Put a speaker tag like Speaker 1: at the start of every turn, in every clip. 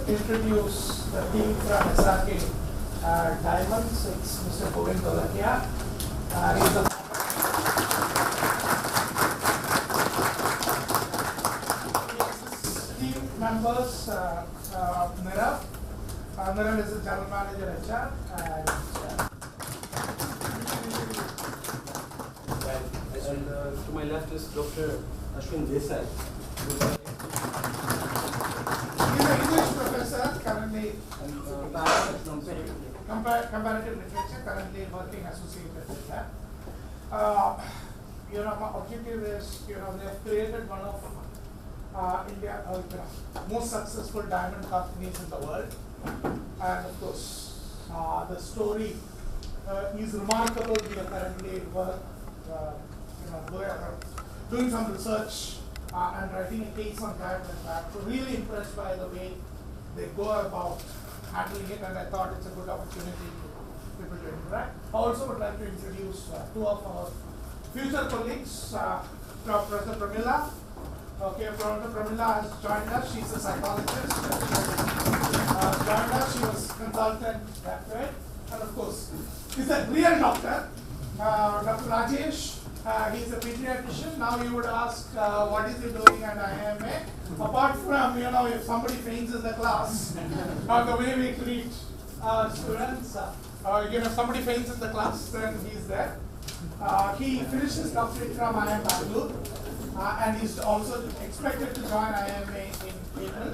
Speaker 1: introduce the team from SRK Diamonds. It's Mr. Govind Dholakia. He's the team members, Nirav. Nirav is the general manager HR.
Speaker 2: And to my left is Dr. Ashwin Desai.
Speaker 1: He's an English professor, currently comparative literature, currently working associated with that. My objective is, they have created one of India, most successful diamond companies in the world, and of course, the story is remarkable. We are currently doing some research and writing a case on diamond impact. So really impressed by the way they go about handling it, and I thought it's a good opportunity for people to interact. I also would like to introduce two of our future colleagues, Professor Pramila. Okay, Professor Pramila has joined us. She's a psychologist. Joined us. She was consultant that way, and of course, he's a real doctor, Dr. Rajesh. He's a pediatrician. Now you would ask, what is he doing at IIMA? Apart from, if somebody faints in the class, the way we treat students, if somebody faints in the class, then he's there. He finished his doctorate from IIM Bangalore, and he's also expected to join IIMA in April.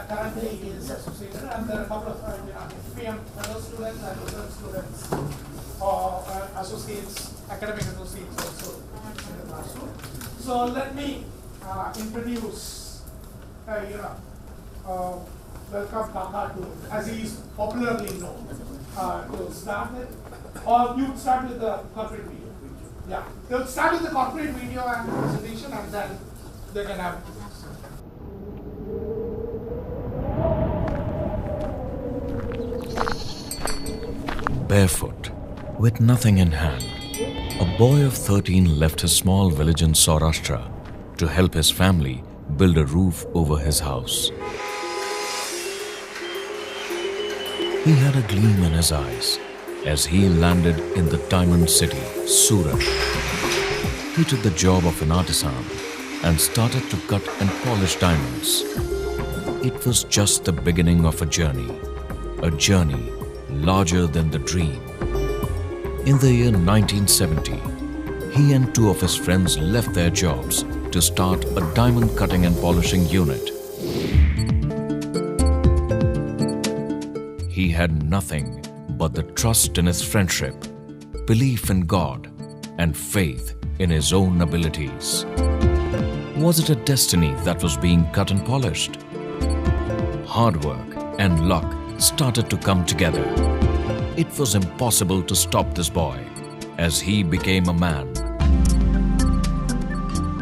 Speaker 1: Currently, he is associated, and there are a couple of PM fellow students and research students, associates, academic associates also in the classroom. So let me introduce, welcome Kaka to, as he is popularly known, to start with. Or you start with the corporate video. Yeah, they'll start with the corporate video and presentation, and then they can have.
Speaker 3: Barefoot, with nothing in hand, a boy of 13 left his small village in Saurashtra to help his family build a roof over his house. He had a gleam in his eyes as he landed in the diamond city, Surat. He took the job of an artisan and started to cut and polish diamonds. It was just the beginning of a journey larger than the dream. In the year 1970, he and two of his friends left their jobs to start a diamond cutting and polishing unit. He had nothing but the trust in his friendship, belief in God, and faith in his own abilities. Was it a destiny that was being cut and polished? Hard work and luck started to come together. It was impossible to stop this boy as he became a man.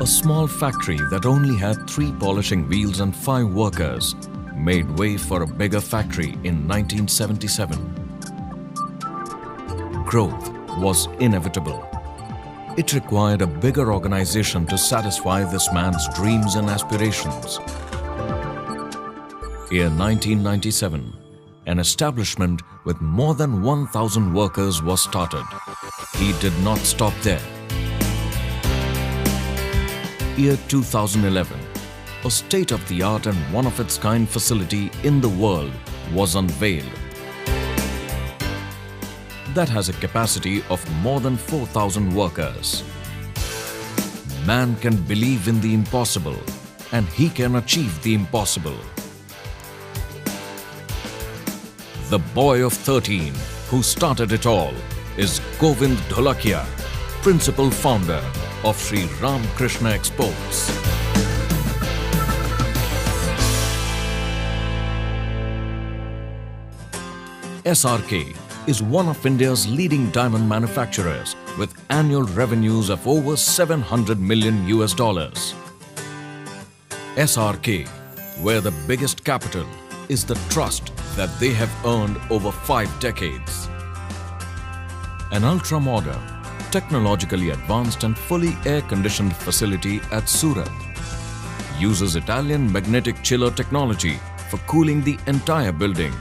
Speaker 3: A small factory that only had 3 polishing wheels and 5 workers made way for a bigger factory in 1977. Growth was inevitable. It required a bigger organization to satisfy this man's dreams and aspirations. Year 1997, an establishment with more than 1,000 workers was started. He did not stop there. Year 2011, a state-of-the-art and one-of-its-kind facility in the world was unveiled. That has a capacity of more than 4,000 workers. Man can believe in the impossible, and he can achieve the impossible. The boy of 13 who started it all is Govind Dholakia, principal founder of Sri Ramakrishna Exports. SRK is one of India's leading diamond manufacturers with annual revenues of over $700 million. SRK, where the biggest capital is the trust that they have earned over 5 decades. An ultra-modern, technologically advanced and fully air-conditioned facility at Surat uses Italian magnetic chiller technology for cooling the entire building.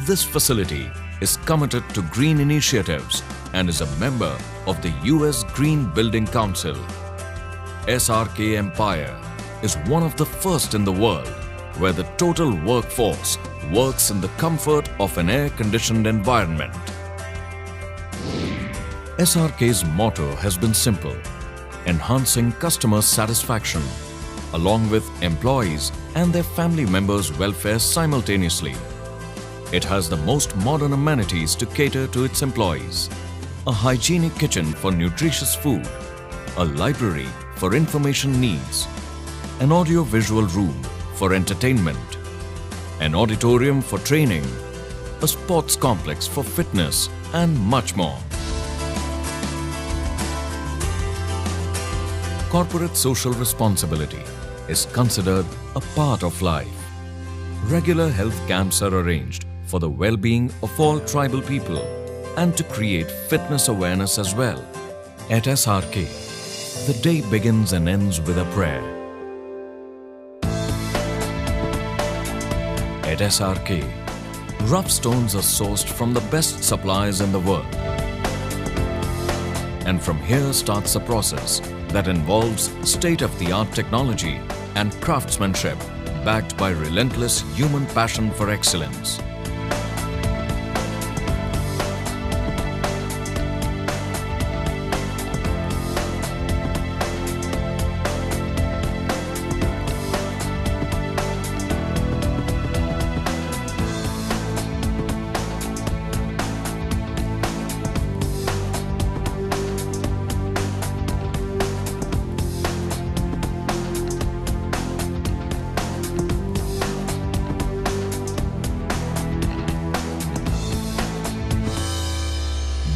Speaker 3: This facility is committed to green initiatives and is a member of the US Green Building Council. SRK Empire is one of the first in the world where the total workforce works in the comfort of an air-conditioned environment. SRK's motto has been simple: enhancing customer satisfaction, along with employees and their family members' welfare simultaneously. It has the most modern amenities to cater to its employees: a hygienic kitchen for nutritious food, a library for information needs, an audio-visual room for entertainment, an auditorium for training, a sports complex for fitness, and much more. Corporate social responsibility is considered a part of life. Regular health camps are arranged for the well-being of all tribal people and to create fitness awareness as well. At SRK, the day begins and ends with a prayer. At SRK, rough stones are sourced from the best suppliers in the world. And from here starts a process that involves state-of-the-art technology and craftsmanship backed by relentless human passion for excellence.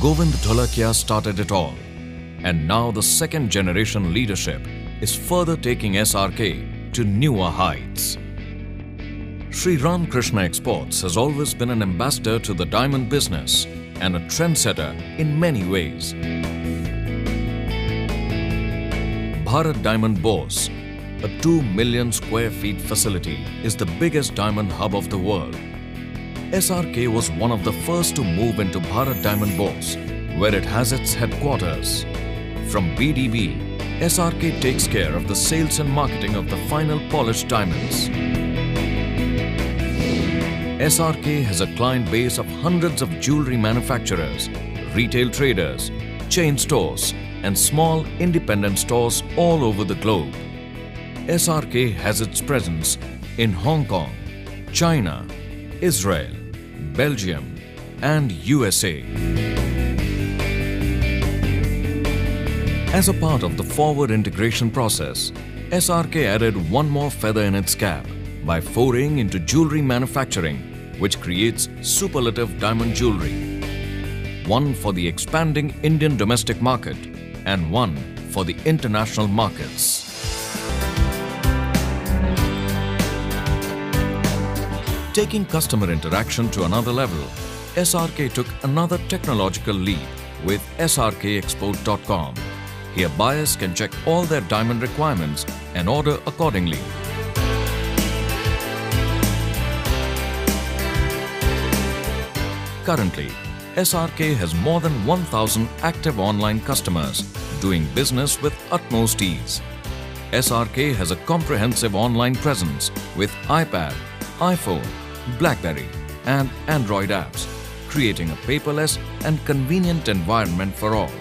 Speaker 3: Govind Dholakia started it all, and now the second generation leadership is further taking SRK to newer heights. Sri Ram Krishna Exports has always been an ambassador to the diamond business and a trendsetter in many ways. Bharat Diamond boasts a 2 million square feet facility is the biggest diamond hub of the world. SRK was one of the first to move into Bharat Diamond Bourse, where it has its headquarters. From BDB, SRK takes care of the sales and marketing of the final polished diamonds. SRK has a client base of hundreds of jewelry manufacturers, retail traders, chain stores, and small independent stores all over the globe. SRK has its presence in Hong Kong, China, Israel, Belgium, and USA. As a part of the forward integration process, SRK added one more feather in its cap by foraying into jewelry manufacturing, which creates superlative diamond jewelry. One for the expanding Indian domestic market and one for the international markets. Taking customer interaction to another level, SRK took another technological leap with srkexport.com. Here buyers can check all their diamond requirements and order accordingly. Currently, SRK has more than 1,000 active online customers doing business with utmost ease. SRK has a comprehensive online presence with iPad, iPhone, BlackBerry and Android apps, creating a paperless and convenient environment for all.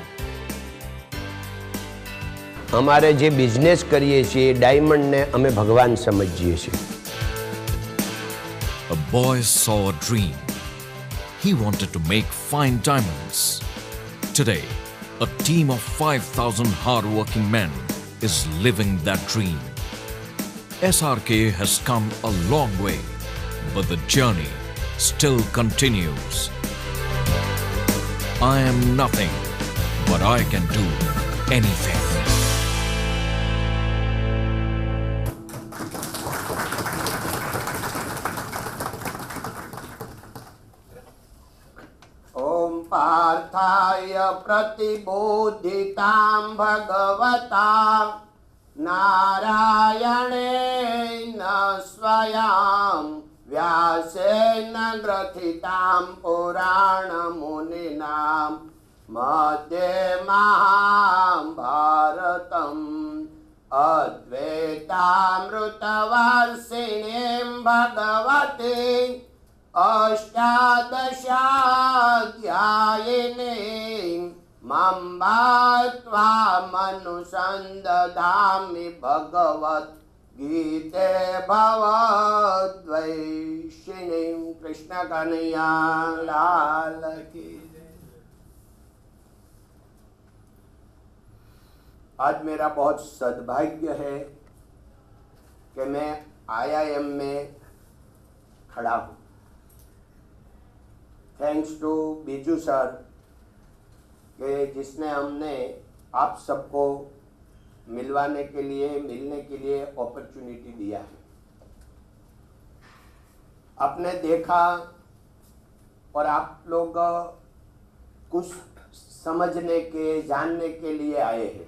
Speaker 4: અમારે જે business કરીએ છીએ ડાયમંડને અમે ભગવાન સમજીએ છીએ.
Speaker 3: A boy saw a dream. He wanted to make fine diamonds. Today, a team of 5,000 hard-working men is living that dream. SRK has come a long way, but the journey still continues. I am nothing, but I can do anything.
Speaker 4: पार्थाय प्रतिबोधितां भगवता नारायणेन स्वयं
Speaker 5: व्यासेन ग्रथितां पुराणमुनिनां मध्ये महाभारतम् अद्वैतामृतवर्षिणीं भगवतीं अष्टादशाध्यायिनीं Mamba त्वामनुसन्दधामि भगवद्गीते भवद्वैषिणीं। Krishna Kanhaiya Lal की जय। आज मेरा बहुत सद्भाग्य है कि मैं IIM में खड़ा हूँ। थैंक्स टू बीजू सर कि जिसने हमने आप सबको मिलने के लिए अपॉर्चुनिटी दिया है। आपने देखा और आप लोग कुछ समझने के जानने के लिए आए हैं।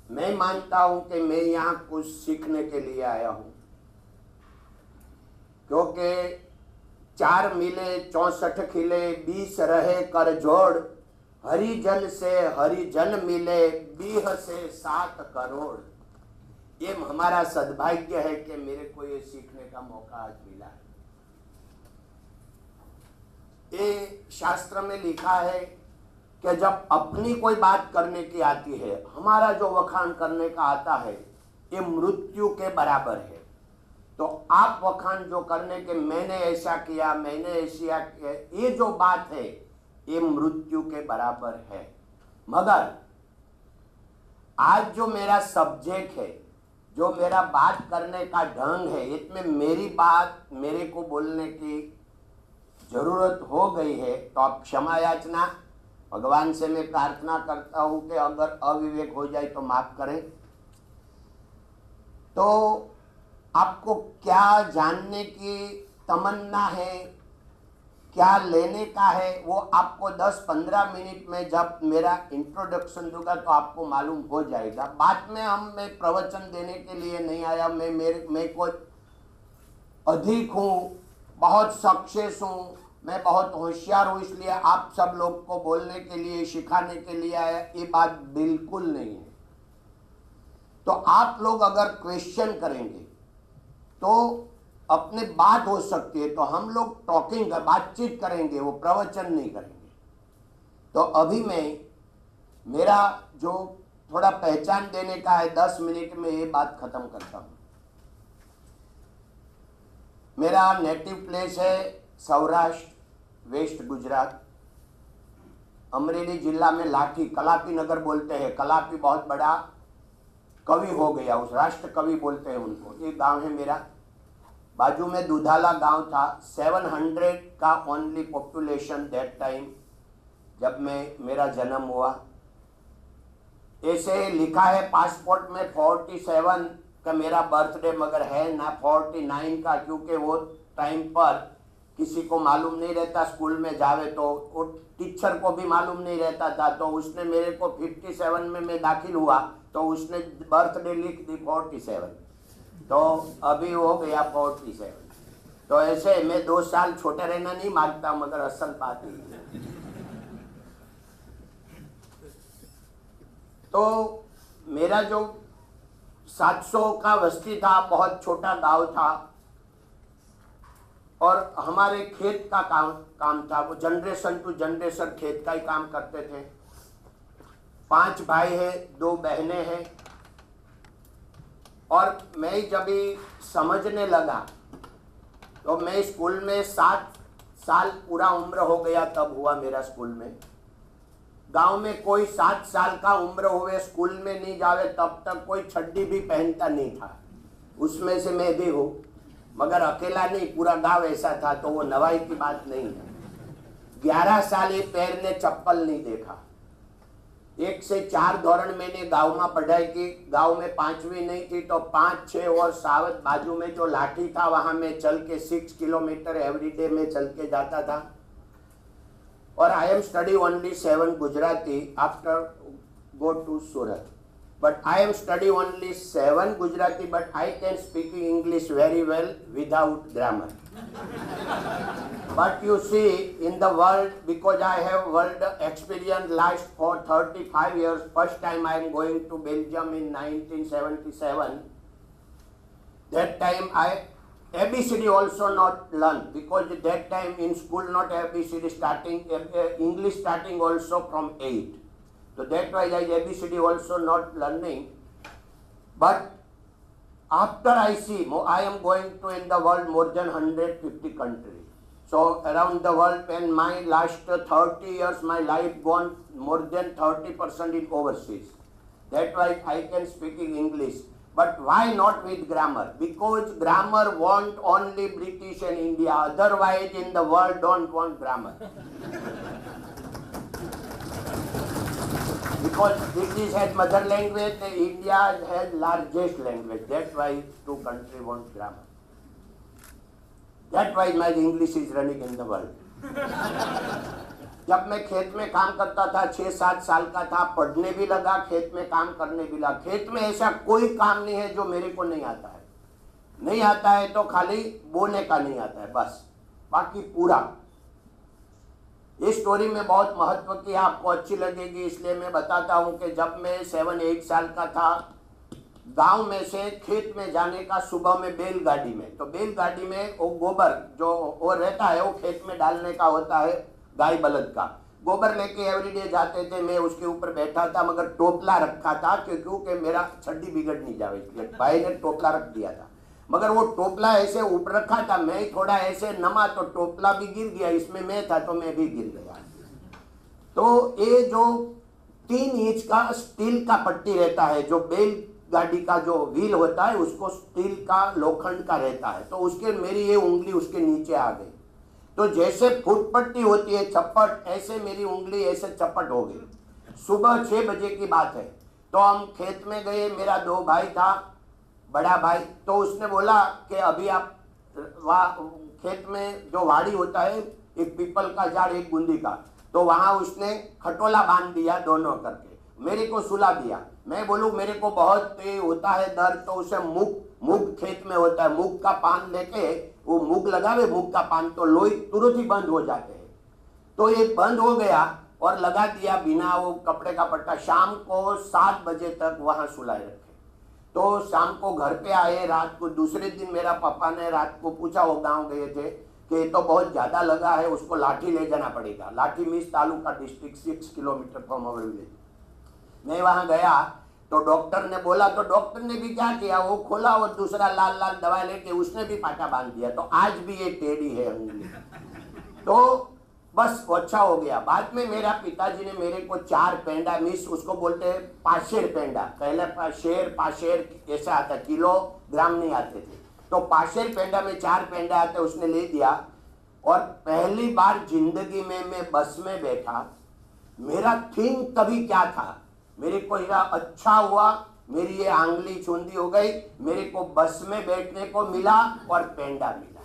Speaker 5: मैं मानता हूं कि मैं यहाँ कुछ सीखने के लिए आया हूं, क्योंकि 4 मिले 64 खिले 20 रहे कर जोड़, हरिजन से हरिजन मिले 20 से 7 करोड़। ये हमारा सद्भाग्य है कि मेरे को ये सीखने का मौका आज मिला है। ये शास्त्र में लिखा है कि जब अपनी कोई बात करने की आती है, हमारा जो वखान करने का आता है, ये मृत्यु के बराबर है। तो आप वखान जो करने के मैंने ऐसा किया, मैंने ऐसा किया, ये जो बात है ये मृत्यु के बराबर है। मगर आज जो मेरा सब्जेक्ट है, जो मेरा बात करने का ढंग है, इसमें मेरी बात मेरे को बोलने की जरूरत हो गई है, तो आप क्षमा याचना। भगवान से मैं प्रार्थना करता हूं कि अगर अविवेक हो जाए तो माफ करें। तो आपको क्या जानने की तमन्ना है, क्या लेने का है, वो आपको 10-15 मिनट में जब मेरा इंट्रोडक्शन दूंगा तो आपको मालूम हो जाएगा। बाद में मैं प्रवचन देने के लिए नहीं आया। मैं कोई अधिक हूँ, बहुत सक्सेस हूँ, मैं बहुत होशियार हूँ, इसलिए आप सब लोग को बोलने के लिए, सिखाने के लिए आया, ये बात बिल्कुल नहीं है। तो आप लोग अगर क्वेश्चन करेंगे तो अपने बात हो सकती है, तो हम लोग टॉकिंग बातचीत करेंगे, वो प्रवचन नहीं करेंगे। तो अभी मैं मेरा जो थोड़ा पहचान देने का है, 10 मिनट में ये बात खत्म करता हूँ। मेरा नेटिव प्लेस है सौराष्ट्र, वेस्ट गुजरात, अमरेली जिला में लाठी, कलापी नगर बोलते हैं। कलापी बहुत बड़ा कवि हो गया, उस राष्ट्र कवि बोलते हैं उनको। ये गांव है मेरा। बाजू में दुधाला गांव था। 700 का ओनली पॉपुलेशन दैट टाइम, जब मेरा जन्म हुआ। ऐसे लिखा है पासपोर्ट में 47 का मेरा बर्थडे, मगर है ना 49 का, क्योंकि वो टाइम पर किसी को मालूम नहीं रहता। स्कूल में जावे तो वो टीचर को भी मालूम नहीं रहता था, तो उसने मेरे को 57 में मैं दाखिल हुआ तो उसने बर्थडे लिख दी 47, तो अभी हो गया 47। तो ऐसे मैं 2 साल छोटे रहना नहीं मांगता, मगर असल बात ही। तो मेरा जो 700 का बस्ती था, बहुत छोटा गांव था, और हमारे खेत का काम था। वो जनरेशन टू जनरेशन खेत का ही काम करते थे। 5 भाई हैं, 2 बहनें हैं। और मैं जब समझने लगा तो मैं स्कूल में 7 साल पूरा उम्र हो गया, तब हुआ मेरा स्कूल में। गांव में कोई 7 साल का उम्र हुए स्कूल में नहीं जावे तब तक कोई छड्डी भी पहनता नहीं था। उसमें से मैं भी हूँ, मगर अकेला नहीं, पूरा गांव ऐसा था, तो वो नवाई की बात नहीं है। 11 साल ये पैर ने चप्पल नहीं देखा। 1 से 4 धोरण मैंने गांव में पढ़ाई की। गांव में 5वीं नहीं थी तो 5, 6 और सावत बाजू में जो लाठी था वहां में चल के 6 किलोमीटर एवरीडे में चल के जाता था। और I am study only 7 Gujarati after go to Surat. but I am study only 7 Gujarati, but I can speak English very well without grammar. But you see, in the world, because I have world experience last for 35 years, first time I am going to Belgium in 1977. That time ABCD also not learn, because that time in school not ABCD starting, English starting also from 8. So that why I ABCD also not learning. But after I see, I am going to in the world more than 150 countries. So around the world, and my last 30 years, my life gone more than 30% in overseas. That why I can speak English. But why not with grammar? Because grammar want only British and India. Otherwise in the world don't want grammar. Because British has mother language, India has largest language. That's why two countries want grammar. That's why my English is running in the world. जब मैं खेत में काम करता था, 6-7 साल का था, पढ़ने भी लगा, खेत में काम करने भी लगा। खेत में ऐसा कोई काम नहीं है जो मेरे को नहीं आता है। नहीं आता है तो खाली बोने का नहीं आता है बस, बाकी पूरा। ये स्टोरी में बहुत महत्व की, आपको अच्छी लगेगी इसलिए मैं बताता हूँ कि जब मैं 7-8 साल का था, गांव में से खेत में जाने का सुबह में बैलगाड़ी में, तो बैलगाड़ी में वो गोबर जो वो रहता है वो खेत में डालने का होता है, गाय बलद का गोबर लेके एवरीडे जाते थे। मैं उसके ऊपर बैठा था, मगर टोपला रखा था क्योंकि मेरा छड्डी बिगड़ नहीं जाए, इसलिए भाई ने टोपला रख दिया था। मगर वो टोपला ऐसे ऊपर रखा था, मैं थोड़ा ऐसे नमा तो टोपला भी गिर गया, इसमें मैं था तो मैं भी गिर गया। तो ये जो 3 इंच का स्टील का पट्टी रहता है, जो बैल गाड़ी का जो व्हील होता है उसको स्टील का लोखंड का रहता है, तो उसके मेरी ये उंगली उसके नीचे आ गई। तो जैसे फुट पट्टी होती है चप्पट, ऐसे मेरी उंगली ऐसे चप्पट हो गई। सुबह 6 बजे की बात है, तो हम खेत में गए, मेरा 2 भाई था, बड़ा भाई, तो उसने बोला कि अभी आप खेत में जो वाड़ी होता है, एक पीपल का झाड़ एक गुंदी का, तो वहां उसने खटोला बांध दिया दोनों करके, मेरे को सुला दिया। मैं बोलूं मेरे को बहुत होता है दर्द, तो उसे मूंग खेत में होता है, मूंग का पान लेके वो मूंग लगावे, मूंग का पान, तो लोई तुरंत ही बंद हो जाते हैं। तो ये बंद हो गया और लगा दिया बिना वो कपड़े का पट्टा। शाम को 7 बजे तक वहां सुलाए रखे। तो शाम को घर पे आए, रात को दूसरे दिन मेरा पापा ने रात को पूछा, वो गाँव गए थे, कि तो बहुत ज्यादा लगा है, उसको लाठी ले जाना पड़ेगा। लाठी means taluka district 6 kilometre from our village. मैं वहां गया तो डॉक्टर ने बोला, तो डॉक्टर ने भी क्या किया, वो खोला और दूसरा लाल लाल दवा लेके उसने भी पाटा बांध दिया। तो आज भी ये टेढ़ी है उंगली। तो बस अच्छा हो गया। बाद में मेरा पिताजी ने मेरे को 4 पेंडा, मिस उसको बोलते हैं पाशेर पेंडा, पहले पाशेर ऐसा आता, किलोग्राम नहीं आते थे, तो पाशेर पेंडा में 4 पेंडा आते, उसने ले दिया। और पहली बार जिंदगी में मैं बस में बैठा, मेरा थिंग तभी क्या था, मेरे को इतना अच्छा हुआ, मेरी ये आंगली चूंदी हो गई, मेरे को बस में बैठने को मिला और पेंडा मिला।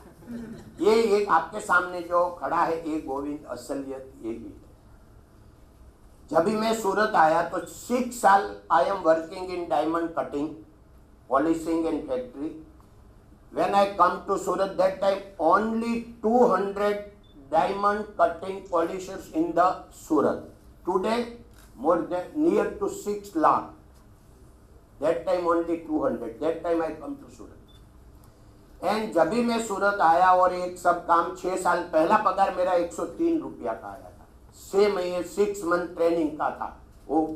Speaker 5: ये एक आपके सामने जो खड़ा है, ये गोविंद असलियत ये भी है। जब भी मैं सूरत आया तो 6 साल I am working in diamond cutting, polishing and factory. When I come to Surat, that time only 200 diamond cutting polishers in the Surat. Today, more than near to 6 lakh. That time only 200. That time I come to Surat. And जब भी मैं सूरत आया और एक सब काम 6 साल, पहला पगार मेरा 103 रुपया का आया था। 6 मंथ ट्रेनिंग का था। वो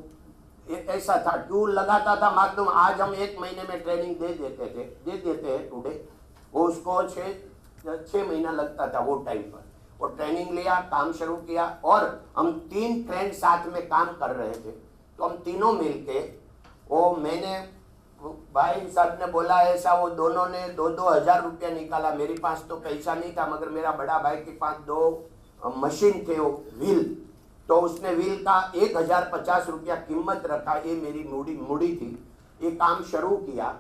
Speaker 5: ऐसा था, क्यों लगाता था मालूम, आज हम 1 महीने में ट्रेनिंग दे देते हैं टुडे, वो उसको 6 महीना लगता था वो टाइम पर। वो ट्रेनिंग लिया, काम शुरू किया, और हम 3 फ्रेंड साथ में काम कर रहे थे। तो हम तीनों मिलके, वो मैंने भाई साहब ने बोला ऐसा, वो दोनों ने 2-2 हज़ार रुपया निकाला। मेरे पास तो पैसा नहीं था, मगर मेरा बड़ा भाई के पास 2 मशीन थे, वो व्हील, तो उसने व्हील का 1050 रुपया कीमत रखा। ये मेरी मुड़ी थी। ये काम शुरू किया,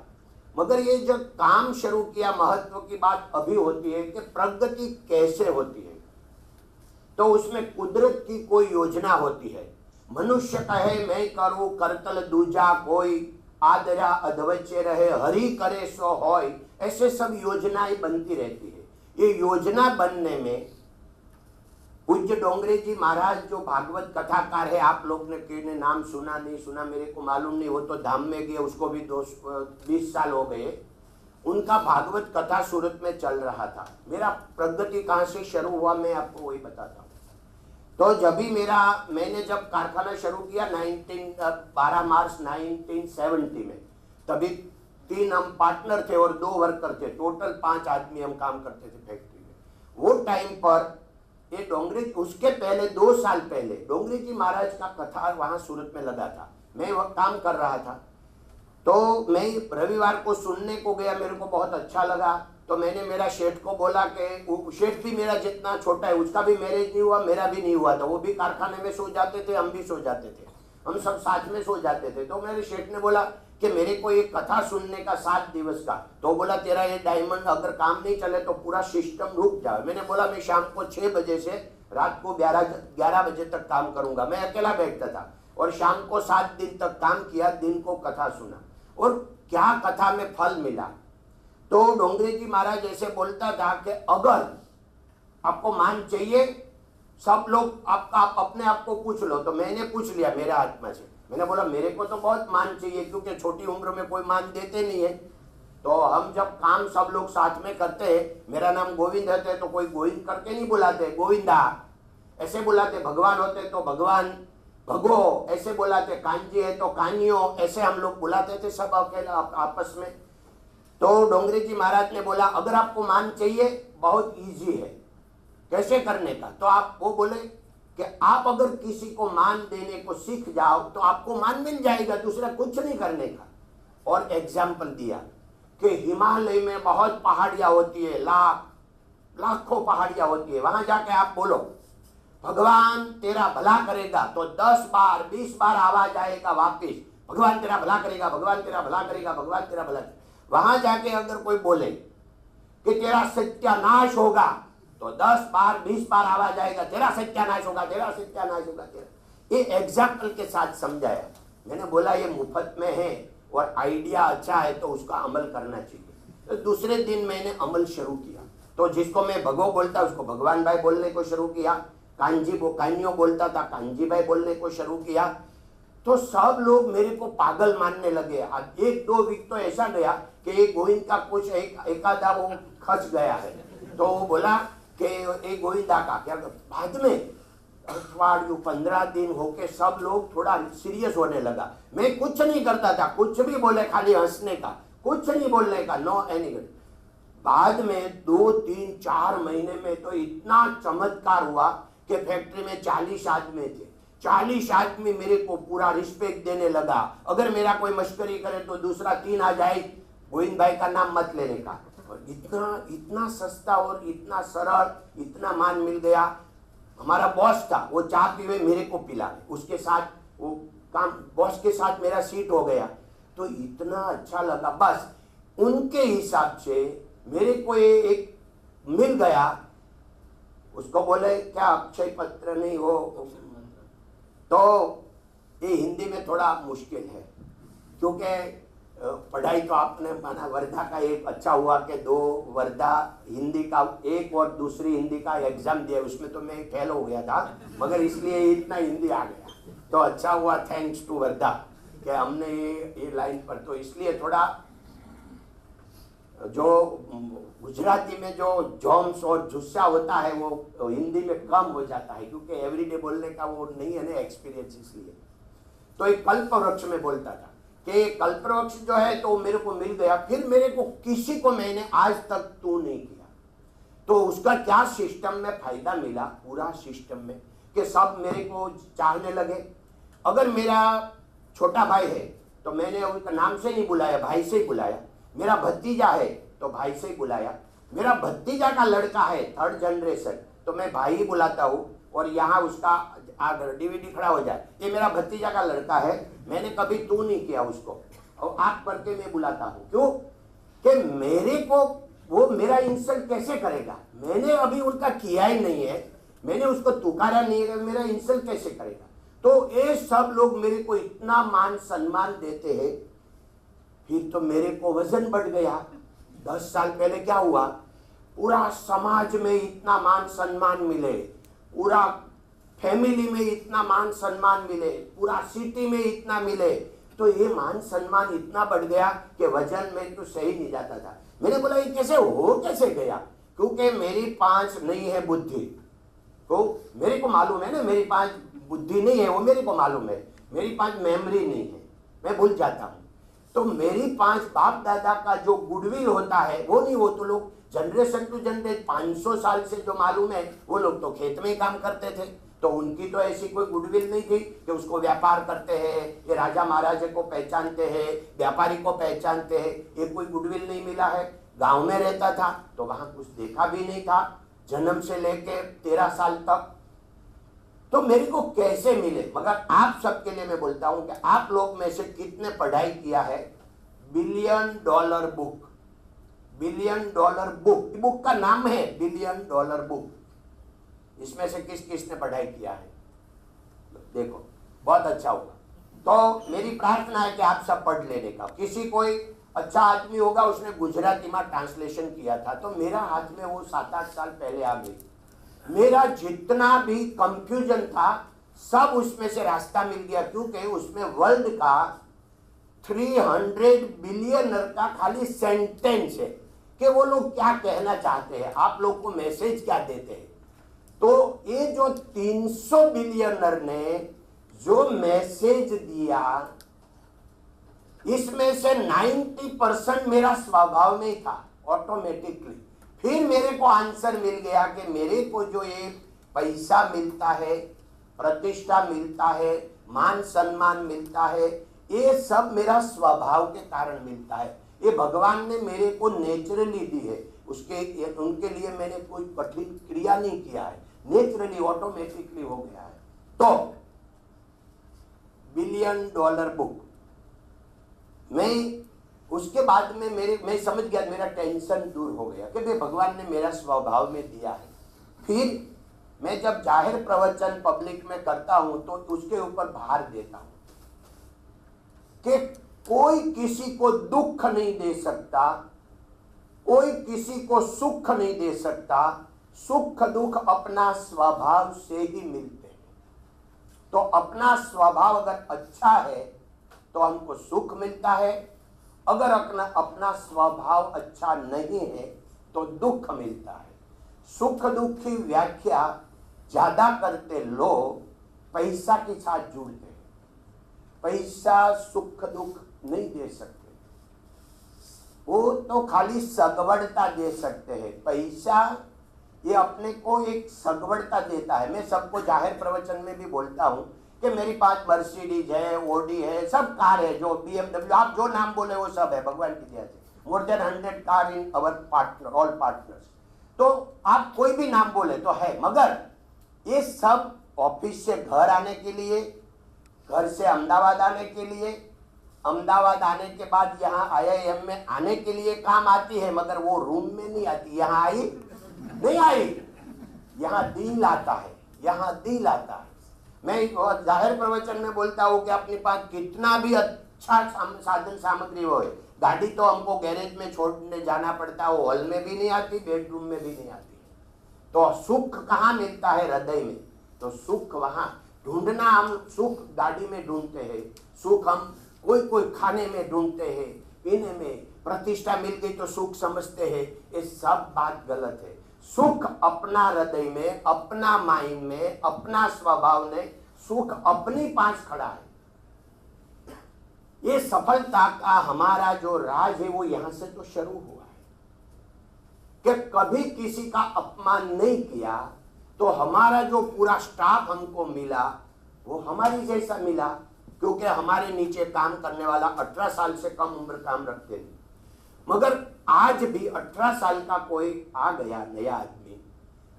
Speaker 5: मगर ये जब काम शुरू किया, महत्व की बात अभी होती है कि प्रगति कैसे होती है। तो उसमें कुदरत की कोई योजना होती है। मनुष्य कहे मैं करूँ करतल दूजा कोई, आदरा अधवच्चे रहे, हरि करे सो होय, ऐसे सब योजनाएं बनती रहती है। ये योजना बनने में पूज्य डोंगरे जी महाराज जो भागवत कथाकार है, आप लोग ने नाम सुना नहीं सुना मेरे को मालूम नहीं, वो तो धाम में गए, उसको भी 20 साल हो गए। उनका भागवत कथा सूरत में चल रहा था। मेरा प्रगति कहाँ से शुरू हुआ मैं आपको वही बताता हूँ। तो जब भी मैंने जब कारखाना शुरू किया 12 मार्च 1970 में, तभी 3 हम पार्टनर थे और 2 वर्कर थे, टोटल 5 आदमी हम काम करते थे फैक्ट्री में। वो टाइम पर ये डोंगरे, उसके पहले 2 साल पहले डोंगरे जी महाराज का कथा वहां सूरत में लगा था। मैं वह काम कर रहा था, तो मैं रविवार को सुनने को गया, मेरे को बहुत अच्छा लगा। तो मैंने मेरा शेठ को बोला कि शेठ भी मेरा जितना छोटा है, उसका भी मैरिज नहीं हुआ, मेरा भी नहीं हुआ था। वो भी कारखाने में सो जाते थे, हम भी सो जाते थे, हम सब साथ में सो जाते थे। तो मेरे शेठ ने बोला कि मेरे को एक कथा सुनने का 7 दिवस का, तो बोला तेरा ये डायमंड अगर काम नहीं चले तो पूरा सिस्टम रुक जाए। मैंने बोला मैं शाम को 6 बजे से रात को 11 बजे तक काम करूंगा। मैं अकेला बैठता था और शाम को 7 दिन तक काम किया, दिन को कथा सुना। और क्या कथा में फल मिला। तो डोंगरे जी महाराज ऐसे बोलता था कि अगर आपको मान चाहिए, सब लोग आप अपने आप को पूछ लो। तो मैंने पूछ लिया मेरा आत्मा से, मैंने बोला मेरे को तो बहुत मान चाहिए, क्योंकि छोटी उम्र में कोई मान देते नहीं है। तो हम जब काम सब लोग साथ में करते हैं, मेरा नाम गोविंद है तो कोई गोविंद करके नहीं बुलाते, गोविंदा ऐसे बुलाते। भगवान होते तो भगवान भगो ऐसे बुलाते, कांजी है तो कानियो ऐसे हम लोग बुलाते थे सब अकेला आपस में। तो डोंगरे जी महाराज ने बोला अगर आपको मान चाहिए बहुत इजी है, कैसे करने का। तो आप वो बोले कि आप अगर किसी को मान देने को सीख जाओ तो आपको मान मिल जाएगा, दूसरा कुछ नहीं करने का। और एग्जाम्पल दिया कि हिमालय में बहुत पहाड़ियां होती है, लाखों पहाड़ियां होती है, वहां जाके आप बोलो भगवान तेरा भला करेगा, तो 10 बार 20 बार आवाज आएगा वापिस, भगवान तेरा भला करेगा, भगवान तेरा भला करेगा, भगवान तेरा भला। वहां जाके अगर कोई बोले कि तेरा सत्यानाश होगा, तो 10 बार 20 बार आवाज आएगा तेरा सत्यानाश होगा, तेरा सत्यानाश होगा, तेरा। ये एग्जाम्पल के साथ समझाया। मैंने बोला ये मुफ्त में है और आइडिया अच्छा है तो उसका अमल करना चाहिए। तो दूसरे दिन मैंने अमल शुरू किया। तो जिसको मैं भगो बोलता उसको भगवान भाई बोलने को शुरू किया, कानियो बोलता था कांजी भाई बोलने को शुरू किया। तो सब लोग मेरे को पागल मानने लगे। आज 1-2 वीक तो ऐसा गया कि एक गोविंद का कुछ एकादा वो खच गया है, तो वो बोला कि एक गोविंदा का क्या। बाद में अठवाडियों 15 दिन होके सब लोग थोड़ा सीरियस होने लगा। मैं कुछ नहीं करता था, कुछ भी बोले खाली हंसने का, कुछ नहीं बोलने का, नो एनी। बाद में 2, 3, 4 महीने में तो इतना चमत्कार हुआ कि फैक्ट्री में 40 आदमी थे। 40 आदमी मेरे को पूरा रिस्पेक्ट देने लगा। अगर मेरा कोई मश्करी करे तो दूसरा 3 आ जाए, गोविंद भाई का नाम मत लेने का। और इतना सस्ता और इतना सरल, इतना मान मिल गया। हमारा बॉस था, वो चाय पीवे मेरे को पिला, उसके साथ वो काम, बॉस के साथ मेरा सीट हो गया। तो इतना अच्छा लगा। बस उनके हिसाब से मेरे को एक मिल गया। उसको बोले क्या अक्षय पत्र नहीं हो, तो ये हिंदी में थोड़ा मुश्किल है, क्योंकि पढ़ाई तो आपने माना वर्धा का एक अच्छा हुआ कि 2 वर्धा हिंदी का एक और दूसरी हिंदी का एग्जाम दिया, उसमें तो मैं फेल हो गया था, मगर इसलिए इतना हिंदी आ गया तो अच्छा हुआ, थैंक्स टू वर्धा कि हमने ये लाइन पर। तो इसलिए थोड़ा जो गुजराती में जो जोम्स और जुस्सा होता है वो हिंदी में कम हो जाता है, क्योंकि एवरीडे बोलने का वो नहीं है ना एक्सपीरियंस, इसलिए। तो एक कल्प वृक्ष में बोलता था कि कल्प वृक्ष जो है तो मेरे को मिल गया। फिर मेरे को किसी को मैंने आज तक तू नहीं किया। तो उसका क्या सिस्टम में फायदा मिला, पूरा सिस्टम में, कि सब मेरे को चाहने लगे। अगर मेरा छोटा भाई है तो मैंने उनका नाम से नहीं बुलाया, भाई से ही बुलाया। मेरा भतीजा है तो भाई से ही बुलाया। मेरा भतीजा का लड़का है 3rd जनरेशन, तो मैं भाई ही बुलाता हूँ। और यहाँ उसका डीवीडी खड़ा हो जाए, ये मेरा भतीजा का लड़का है, मैंने कभी तू नहीं किया उसको, और आंख भर के मैं बुलाता हूँ। क्यों कि मेरे को वो मेरा इंसल्ट कैसे करेगा, मैंने अभी उनका किया ही नहीं है, मैंने उसको तुकारा नहीं है, मेरा इंसल्ट कैसे करेगा। तो ये सब लोग मेरे को इतना मान सम्मान देते हैं फिर तो मेरे को वजन बढ़ गया। 10 साल पहले क्या हुआ, पूरा समाज में इतना मान सम्मान मिले, पूरा फैमिली में इतना मान सम्मान मिले, पूरा सिटी में इतना मिले, तो ये मान सम्मान इतना बढ़ गया कि वजन में तो सही नहीं जाता था। मैंने बोला ये कैसे हो, कैसे गया? क्योंकि मेरी 5 नहीं है बुद्धि, तो मेरे को मालूम है ना, मेरी 5 बुद्धि नहीं है, वो मेरे को मालूम है। मेरी 5 मेमोरी नहीं है, मैं भूल जाता हूँ। तो मेरी 5 बाप दादा का जो गुडविल होता है वो नहीं, वो तो लोग जनरेशन टू जनरेशन 500 साल से जो मालूम है, वो लोग तो खेत में ही काम करते थे, तो उनकी तो ऐसी कोई गुडविल नहीं थी कि उसको व्यापार करते हैं, ये राजा महाराजा को पहचानते हैं, व्यापारी को पहचानते हैं, ये कोई गुडविल नहीं मिला है। गांव में रहता था तो वहां कुछ देखा भी नहीं था, जन्म से लेके 13 साल तक, तो मेरे को कैसे मिले? मगर आप सबके लिए मैं बोलता हूं कि आप लोग में से कितने पढ़ाई किया है $1 बिलियन बुक? $1 बिलियन बुक का नाम है $1 बिलियन बुक। इसमें से किस किसने पढ़ाई किया है? देखो, बहुत अच्छा होगा। तो मेरी प्रार्थना है कि आप सब पढ़ लेने का। किसी कोई अच्छा आदमी होगा, उसने गुजराती में ट्रांसलेशन किया था, तो मेरा हाथ में वो 7-8 साल पहले आ गई। मेरा जितना भी कंफ्यूजन था सब उसमें से रास्ता मिल गया, क्योंकि उसमें वर्ल्ड का 300 बिलियनर का खाली सेंटेंस है कि वो लोग क्या कहना चाहते हैं, आप लोग को मैसेज क्या देते हैं। तो ये जो 300 बिलियनर ने जो मैसेज दिया, इसमें से 90% मेरा स्वभाव में था ऑटोमेटिकली। फिर मेरे को आंसर मिल गया कि मेरे को जो ये पैसा मिलता है, प्रतिष्ठा मिलता है, मान सम्मान मिलता है, ये सब मेरा स्वभाव के कारण मिलता है। ये भगवान ने मेरे को नेचुरली दी है, उनके लिए मैंने कोई कठिन क्रिया नहीं किया है, नेचुरली ऑटोमेटिकली हो गया है। तो $1 बिलियन बुक, मैं उसके बाद में मैं समझ गया, मेरा टेंशन दूर हो गया कि भाई भगवान ने मेरा स्वभाव में दिया है। फिर मैं जब जाहिर प्रवचन पब्लिक में करता हूं तो उसके ऊपर भार देता हूं कि कोई किसी को दुख नहीं दे सकता, कोई किसी को सुख नहीं दे सकता, सुख दुख अपना स्वभाव से ही मिलते हैं। तो अपना स्वभाव अगर अच्छा है तो हमको सुख मिलता है, अगर अपना स्वभाव अच्छा नहीं है तो दुख मिलता है। सुख दुख की व्याख्या ज्यादा करते लोग पैसा के साथ जुड़ते हैं। पैसा सुख दुख नहीं दे सकते, वो तो खाली सगवड़ता दे सकते हैं। पैसा ये अपने को एक सगवड़ता देता है। मैं सबको जाहिर प्रवचन में भी बोलता हूं कि मेरी 5 मर्सिडीज है, ओडी है, सब कार है, जो BMW, आप जो नाम बोले वो सब है भगवान की दया से। More than 100 car in our partner, all partners. तो आप कोई भी नाम बोले तो है, मगर ये सब ऑफिस से घर आने के लिए, घर से अहमदाबाद आने के लिए, अहमदाबाद आने के बाद यहाँ IIM में आने के लिए काम आती है, मगर वो रूम में नहीं आती। यहाँ आई नहीं आई, यहाँ दिल आता है, यहाँ दिल आता है। मैं जाहिर प्रवचन में बोलता हूँ कि अपने पास कितना भी अच्छा साधन सामग्री हो, गाड़ी तो हमको गैरेज में छोड़ने जाना पड़ता है, वो हॉल में भी नहीं आती, बेडरूम में भी नहीं आती। तो सुख कहाँ मिलता है? हृदय में। तो सुख वहाँ ढूंढना, हम सुख गाड़ी में ढूंढते हैं, सुख हम कोई खाने में ढूंढते हैं, पीने में, प्रतिष्ठा मिल गई तो सुख समझते हैं। ये सब बात गलत है। सुख अपना हृदय में, अपना माइंड में, अपना स्वभाव में, सुख अपने पास खड़ा है। ये सफलता का हमारा जो राज है वो यहां से तो शुरू हुआ है कि कभी किसी का अपमान नहीं किया, तो हमारा जो पूरा स्टाफ हमको मिला वो हमारी जैसा मिला, क्योंकि हमारे नीचे काम करने वाला 18 साल से कम उम्र काम रखते नहीं। मगर आज भी 18 साल का कोई आ गया नया आदमी,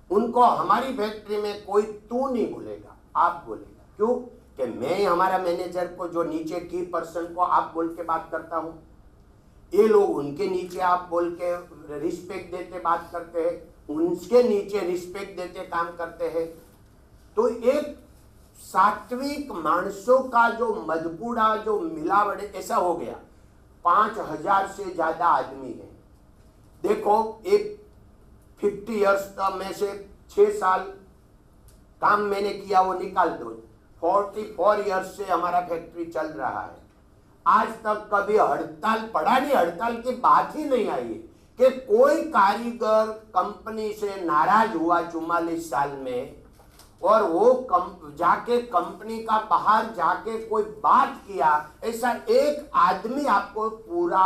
Speaker 5: उनको हमारी फैक्ट्री में कोई तू नहीं बोलेगा, आप बोलेगा। क्यों? कि मैं हमारा मैनेजर को, जो नीचे की पर्सन को आप बोल के बात करता हूं, ये लोग उनके नीचे आप बोल के रिस्पेक्ट देते बात करते हैं, उनके नीचे रिस्पेक्ट देते काम करते हैं। तो एक सात्विक मानसों का जो मजबूड़ा जो मिलावट ऐसा हो गया। 5,000 से ज्यादा आदमी है। देखो, एक 50 इयर्स में से 6 साल काम मैंने किया, वो निकाल दो, 44 इयर्स से हमारा फैक्ट्री चल रहा है। आज तक कभी हड़ताल पड़ा नहीं, हड़ताल की बात ही नहीं आई है कि कोई कारीगर कंपनी से नाराज हुआ 44 साल में और वो जाके कंपनी का बाहर जाके कोई बात किया, ऐसा एक आदमी आपको पूरा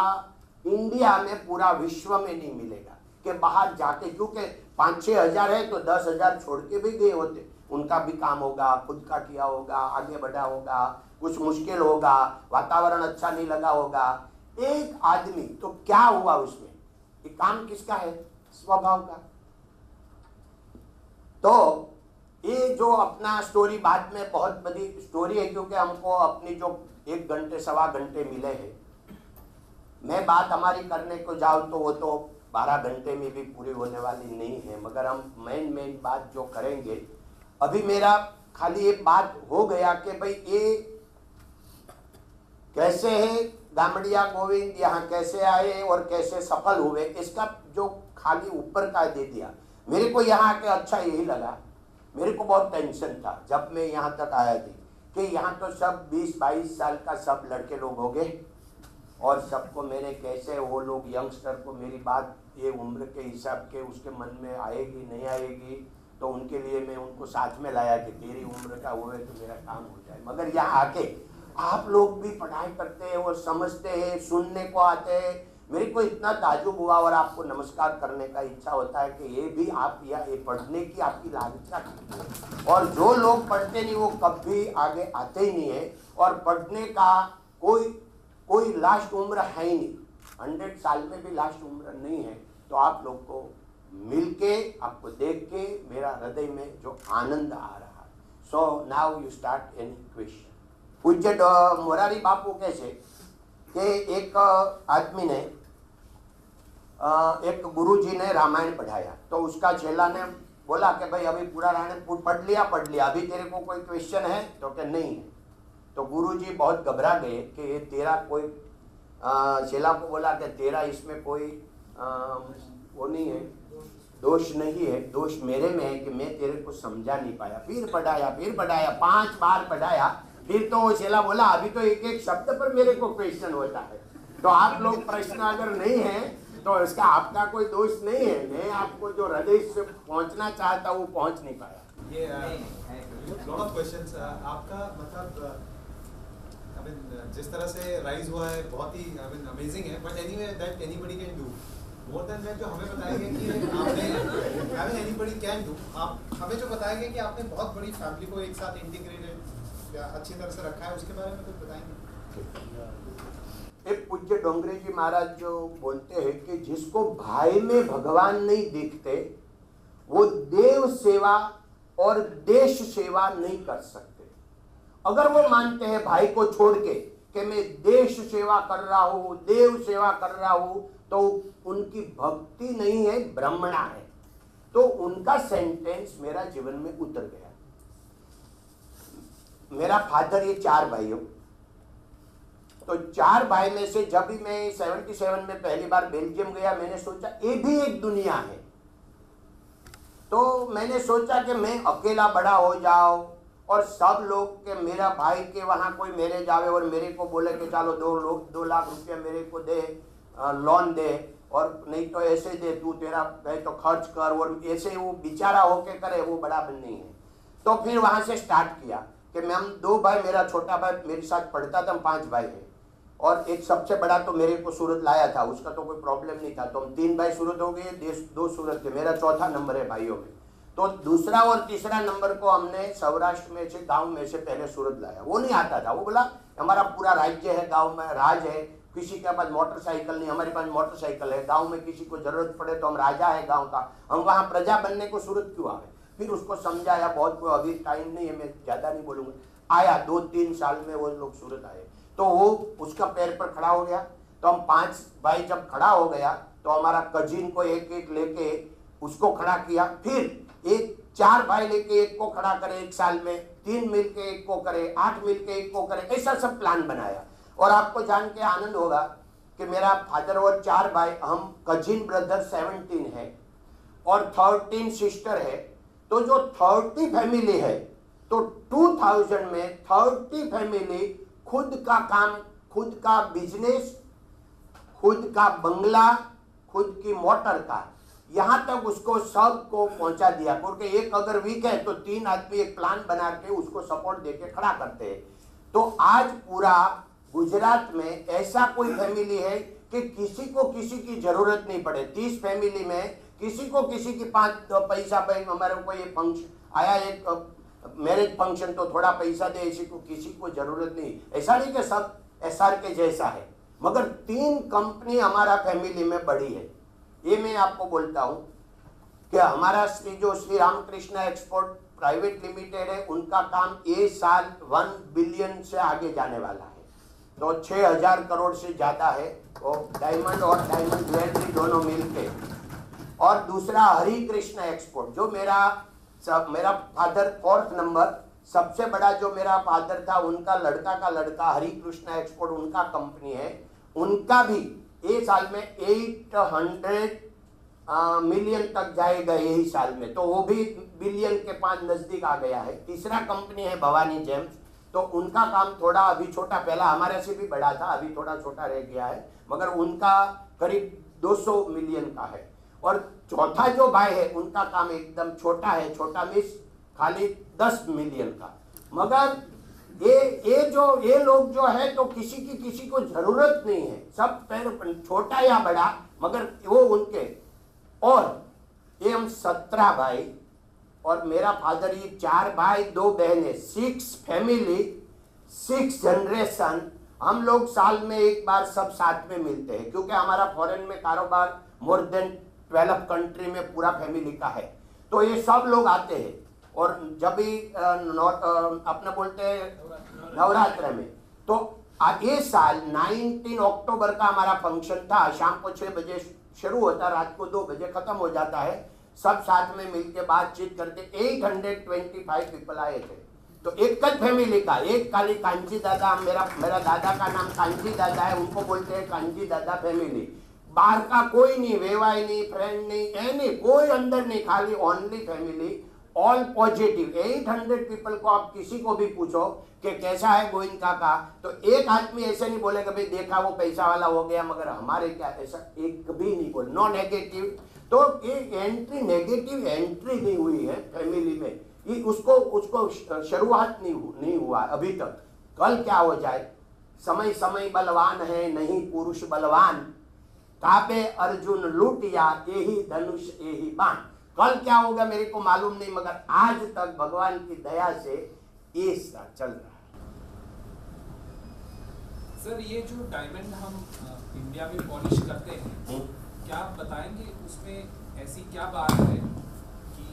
Speaker 5: इंडिया में, पूरा विश्व में नहीं मिलेगा कि बाहर जाके, क्योंकि 5-6 हजार है तो 10,000 छोड़ के भी गए होते, उनका भी काम होगा, खुद का किया होगा, आगे बढ़ा होगा, कुछ मुश्किल होगा, वातावरण अच्छा नहीं लगा होगा। एक आदमी, तो क्या हुआ उसमें? ये काम किसका है? स्वभाव का। तो ये जो अपना स्टोरी बाद में बहुत बड़ी स्टोरी है, क्योंकि हमको अपनी जो 1 घंटे 1.25 घंटे मिले हैं, मैं बात हमारी करने को जाऊँ तो वो तो 12 घंटे में भी पूरी होने वाली नहीं है, मगर हम मेन बात जो करेंगे, अभी मेरा खाली ये बात हो गया कि भाई ये कैसे है गामड़िया गोविंद, यहाँ कैसे आए और कैसे सफल हुए, इसका जो खाली ऊपर का दे दिया। मेरे को यहाँ आके अच्छा यही लगा, मेरे को बहुत टेंशन था जब मैं यहाँ तक आया थी कि यहाँ तो सब 20-22 साल का सब लड़के लोग हो गए और सबको मैंने कैसे, वो लोग यंगस्टर को मेरी बात ये उम्र के हिसाब के उसके मन में आएगी नहीं आएगी, तो उनके लिए मैं उनको साथ में लाया कि तेरी उम्र का हुए तो मेरा काम हो जाए। मगर यहाँ आके आप लोग भी पढ़ाई करते हैं और समझते हैं, सुनने को आते हैं, मेरे को इतना ताजुब हुआ और आपको नमस्कार करने का इच्छा होता है कि ये भी आप या ये पढ़ने की आपकी लालसा करती है। और जो लोग पढ़ते नहीं वो कभी आगे आते ही नहीं है, और पढ़ने का कोई लास्ट उम्र है ही नहीं, 100 साल में भी लास्ट उम्र नहीं है। तो आप लोग को मिलके, आपको देख के मेरा हृदय में जो आनंद आ रहा है। So now you start any question. पूज्य मोरारी बापू कैसे कि एक आदमी ने, एक गुरुजी ने रामायण पढ़ाया, तो उसका चेला ने बोला कि भाई अभी पूरा रामायण पढ़ लिया, अभी तेरे को कोई क्वेश्चन है? तो क्या नहीं है। तो गुरुजी बहुत घबरा गए कि ये तेरा कोई, चेला को बोला कि तेरा इसमें कोई वो नहीं है, दोष नहीं है, दोष मेरे में है कि मैं तेरे को समझा नहीं पाया। फिर पढ़ाया 5 बार पढ़ाया, फिर तो वो चेला बोला अभी तो एक शब्द पर मेरे को क्वेश्चन होता है। तो आप लोग प्रश्न अगर नहीं है तो इसका आपका कोई दोष नहीं है, मैं आपको जो हृदय से पहुंचना चाहता हूँ पहुंच नहीं पाया।
Speaker 6: ये लॉट ऑफ क्वेश्चंस आपका मतलब जिस तरह से राइज हुआ है बहुत ही अमेजिंग है, but anyway that anybody can do more than that. जो हमें बताएंगे कि आपने एनीबॉडी कैन डू, आप हमें जो बताएंगे कि आपने बहुत बड़ी फैमिली को एक साथ इंटीग्रेटेड अच्छी तरह से रखा है, उसके बारे में कुछ बताएंगे।
Speaker 5: एक पूज्य डोंगरे जी महाराज जो बोलते हैं कि जिसको भाई में भगवान नहीं दिखते वो देव सेवा और देश सेवा नहीं कर सकते। अगर वो मानते हैं भाई को छोड़ के कि मैं देश सेवा कर रहा हूं, देव सेवा कर रहा हूं, तो उनकी भक्ति नहीं है, ब्राह्मणा है। तो उनका सेंटेंस मेरा जीवन में उतर गया। मेरा फादर, ये 4 भाइयों, तो 4 भाई में से जब भी मैं 77 में पहली बार बेल्जियम गया, मैंने सोचा ये भी एक दुनिया है। तो मैंने सोचा कि मैं अकेला बड़ा हो जाऊं और सब लोग के मेरा भाई के वहां कोई मेरे जावे और मेरे को बोले कि चलो 2 लाख रुपया मेरे को दे, लोन दे, और नहीं तो ऐसे दे, तू तेरा गए तो खर्च कर, और ऐसे वो बेचारा होके करे, वो बराबर नहीं है। तो फिर वहां से स्टार्ट किया कि मैं, हम 2 भाई, मेरा छोटा भाई मेरे साथ पढ़ता था, हम 5 भाई हैं, और एक सबसे बड़ा तो मेरे को सूरत लाया था, उसका तो कोई प्रॉब्लम नहीं था। तो हम 3 भाई सूरत हो गए, 2 सूरत थे, मेरा चौथा नंबर है भाइयों में। तो दूसरा और तीसरा नंबर को हमने सौराष्ट्र में से, गांव में से पहले सूरत लाया। वो नहीं आता था, वो बोला हमारा पूरा राज्य है, गांव में राज है, किसी के पास मोटरसाइकिल नहीं, हमारे पास मोटरसाइकिल है, गांव में किसी को जरूरत पड़े तो हम राजा है गांव का, हम वहाँ प्रजा बनने को सूरत क्यों आए। फिर उसको समझाया बहुत, अभी टाइम नहीं है, मैं ज़्यादा नहीं बोलूँगा। आया 2-3 साल में वो लोग सूरत आए, तो वो उसका पैर पर खड़ा हो गया। तो हम 5 भाई जब खड़ा हो गया तो हमारा कजिन को एक लेके उसको खड़ा किया, फिर 4 भाई लेके एक को खड़ा करे 1 साल में, 3 मिलके एक को करे, 8 मिलके एक को करे, ऐसा सब प्लान बनाया। और आपको जान के आनंद होगा कि मेरा फादर और 4 भाई, हम कजिन ब्रदर 17 है और 13 सिस्टर है, तो जो 30 फैमिली है, तो 2000 में 30 फैमिली खुद का काम, खुद का बिजनेस, खुद का बंगला, खुद की मोटर का, यहाँ तक उसको सबको पहुंचा दिया। क्योंकि एक अगर वीक है तो 3 आदमी एक प्लान बना के उसको सपोर्ट देके खड़ा करते हैं। तो आज पूरा गुजरात में ऐसा कोई फैमिली है कि किसी को किसी की जरूरत नहीं पड़े। 30 फैमिली में किसी को किसी की 5 पैसा, भाई हमारे को ये फंक्शन आया, एक मैरिज फंक्शन, तो थोड़ा पैसा दे, इसी को किसी को जरूरत नहीं। ऐसा नहीं कि सब एसआर के जैसा है, मगर 3 कंपनी हमारा फैमिली में बड़ी है। ये मैं आपको बोलता हूँ कि हमारा जो Shri Ramakrishna export private limited है, उनका काम ये साल 1 बिलियन से आगे जाने वाला है। तो 6000 करोड़ से ज़्यादा है वो डायमंड और डायमंड ज्वेलरी दोनों मिलके। और दूसरा हरि कृष्ण एक्सपोर्ट, जो मेरा फादर 4th नंबर, सबसे बड़ा जो मेरा फादर था उनका लड़का का लड़का हरि कृष्ण एक्सपोर्ट, उनका कंपनी है, उनका भी एक साल में 800 मिलियन तक जाएगा यही साल में, तो वो भी बिलियन के 5 नजदीक आ गया है। तीसरा कंपनी है भवानी जेम्स, तो उनका काम थोड़ा अभी छोटा, पहला हमारे से भी बड़ा था, अभी थोड़ा छोटा रह गया है, मगर उनका करीब 200 मिलियन का है। और चौथा जो भाई है उनका काम एकदम छोटा है, छोटा मीन्स खाली 10 मिलियन का। मगर ये लोग जो है तो किसी को जरूरत नहीं है, सब छोटा या बड़ा, मगर वो उनके। और ये हम 17 भाई, और मेरा फादर ये 4 भाई 2 बहनें, 6 फैमिली, 6 जनरेशन। हम लोग साल में एक बार सब साथ में मिलते हैं, क्योंकि हमारा फॉरेन में कारोबार मोर देन 12 कंट्री में पूरा फैमिली का है, तो ये सब लोग आते हैं। और जब भी अपने बोलते हैं नवरात्र में, तो ये साल 19 अक्टूबर का हमारा फंक्शन था। शाम को 6 बजे शुरू होता, रात को 2 बजे खत्म हो जाता है। सब साथ में मिलके बातचीत करते। 825 पीपल आए थे, तो एक फैमिली का, एक खाली कांची दादा, मेरा दादा का नाम कांची दादा है, उनको बोलते हैं कांची दादा फैमिली। बाहर का कोई नहीं, वेवाई नहीं, फ्रेंड नहीं, एनी कोई अंदर नहीं, खाली only family, all positive. 800 people को आप किसी को भी पूछो कि कैसा है गोविंद काका, तो एक आदमी ऐसे नहीं बोलेगा भाई देखा वो पैसा वाला हो गया, मगर हमारे क्या ऐसा एक भी नहीं बोले, नो नेगेटिव। तो ये एंट्री, नेगेटिव एंट्री नहीं हुई है फैमिली में, ये उसको शुरुआत नहीं हुआ अभी तक। कल क्या हो जाए, समय बलवान है नहीं पुरुष बलवान, काबे अर्जुन लूटिया यही धनुष यही बाण। कल क्या होगा मेरे को मालूम नहीं, मगर आज तक भगवान की दया से ये चल रहा है।
Speaker 7: सर, ये जो डायमंड हम इंडिया में पॉलिश करते हैं, क्या आप बताएंगे उसमें ऐसी क्या बात है कि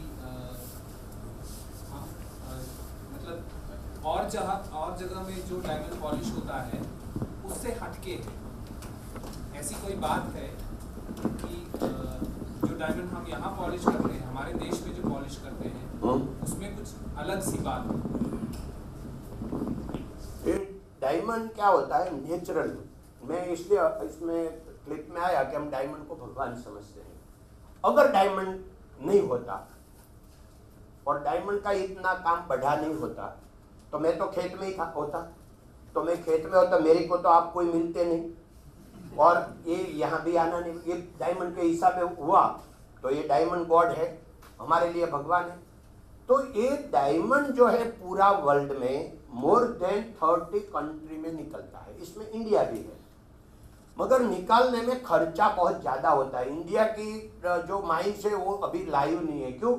Speaker 7: मतलब और जगह में जो डायमंड पॉलिश होता है उससे हटके है, ऐसी कोई बात है कि जो डायमंड हम यहाँ पॉलिश करते हैं, हमारे देश में जो पॉलिश करते हैं, उसमें कुछ अलग सी बात है?
Speaker 5: डायमंड क्या होता है, नेचुरल। मैं इसलिए इसमें क्लिप में आया कि हम डायमंड को भगवान समझते हैं। अगर डायमंड नहीं होता और डायमंड का इतना काम बढ़ा नहीं होता, तो मैं तो खेत में ही होता, तो मैं खेत में होता, मेरे को तो आप कोई मिलते नहीं, और ये यहाँ भी आना नहीं। ये डायमंड के हिसाब में हुआ, तो ये डायमंड गॉड है, हमारे लिए भगवान है। तो ये डायमंड जो है पूरा वर्ल्ड में मोर देन 30 कंट्री में निकलता है, इसमें इंडिया भी है, मगर निकालने में खर्चा बहुत ज़्यादा होता है। इंडिया की जो माइंस है वो अभी लाइव नहीं है, क्यों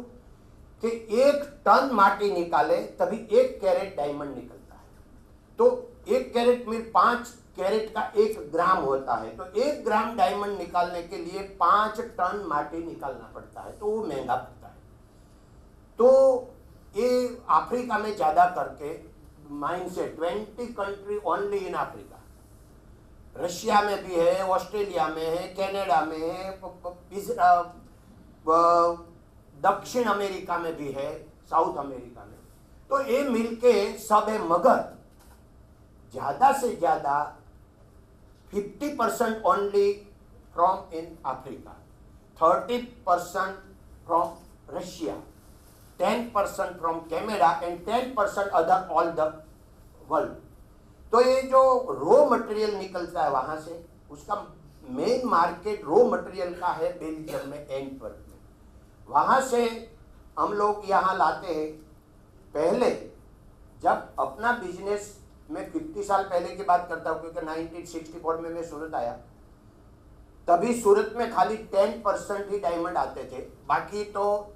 Speaker 5: कि 1 टन माटी निकाले तभी 1 कैरेट डायमंड निकलता है। तो 1 कैरेट में 5 कैरेट का 1 ग्राम होता है, तो 1 ग्राम डायमंड निकालने के लिए 5 टन माटी निकालना पड़ता है, तो वो महंगा पड़ता है। तो ये अफ्रीका में ज़्यादा करके माइंड से 20 country only in Africa, Russia में भी है, ऑस्ट्रेलिया में है, कनाडा में है, दक्षिण अमेरिका में भी है, साउथ अमेरिका में। तो ये मिलके सब है, मगर ज़्यादा से ज़्यादा 50% only from in Africa, 30% from Russia, 10% from Canada and 10% other all the world. तो ये जो रॉ मटेरियल निकलता है वहाँ से, उसका मेन मार्केट रॉ मटेरियल का है बेल्जियम में, एंटवर्प में। वहाँ से हम लोग यहाँ लाते हैं। पहले जब अपना बिजनेस, मैं 50 साल पहले की बात करता हूँ क्योंकि 1964 में मैं सूरत आया, तभी सूरत में खाली 10% ही डायमंड आते थे, बाकी तो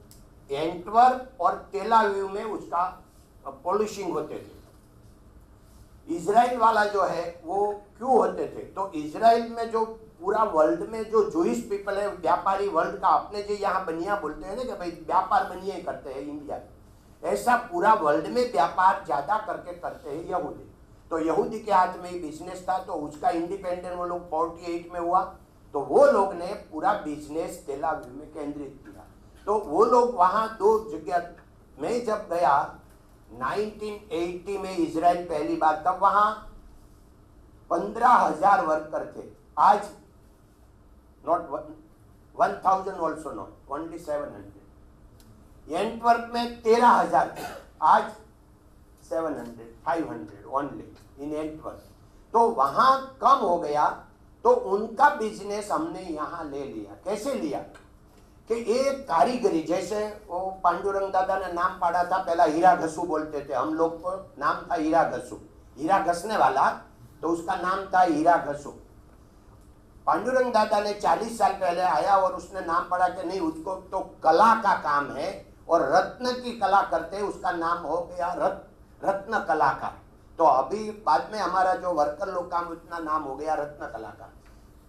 Speaker 5: एंटवर्प और तेल अवीव में उसका पॉलिशिंग होते थे। इजराइल वाला जो है वो क्यों होते थे, तो इजराइल में जो पूरा वर्ल्ड में जो जूइश पीपल है, व्यापारी वर्ल्ड का, अपने जो यहाँ बनिया बोलते हैं ना कि भाई व्यापार बनिया ही करते हैं इंडिया में, ऐसा पूरा वर्ल्ड में व्यापार ज्यादा करके करते हैं यहूदी। तो यहूदी के हाथ में ही बिजनेस था, तो उसका इंडिपेंडेंट वो लोग 48 में हुआ, तो वो लोग ने पूरा बिजनेस तेल अवीव में केंद्रित किया। तो वो लोग वहाँ दो जगह, मैं जब गया 1980 में इजराइल पहली बार, तब वहाँ 15,000 वर्कर थे। आज not 1,000 also not, only 700। Antwerp में 13,000 थे, आज 700, 500 ओनली इन एंटवर्प। तो वहाँ कम हो गया, तो उनका बिजनेस हमने यहाँ ले लिया। कैसे लिया कि एक कारीगरी, जैसे वो पांडुरंग दादा ने नाम पाड़ा था, पहला हीरा घसू बोलते थे, हम लोग को नाम था हीरा घसू, हीरा घसने वाला, तो उसका नाम था हीरा घसू। पांडुरंग दादा ने 40 साल पहले आया और उसने नाम पड़ा कि नहीं, उसको तो कला का काम है और रत्न की कला करते, उसका नाम हो गया रत्न कलाकार। तो अभी बाद में हमारा जो वर्कर लोग काम, उतना नाम हो गया रत्न कलाकार।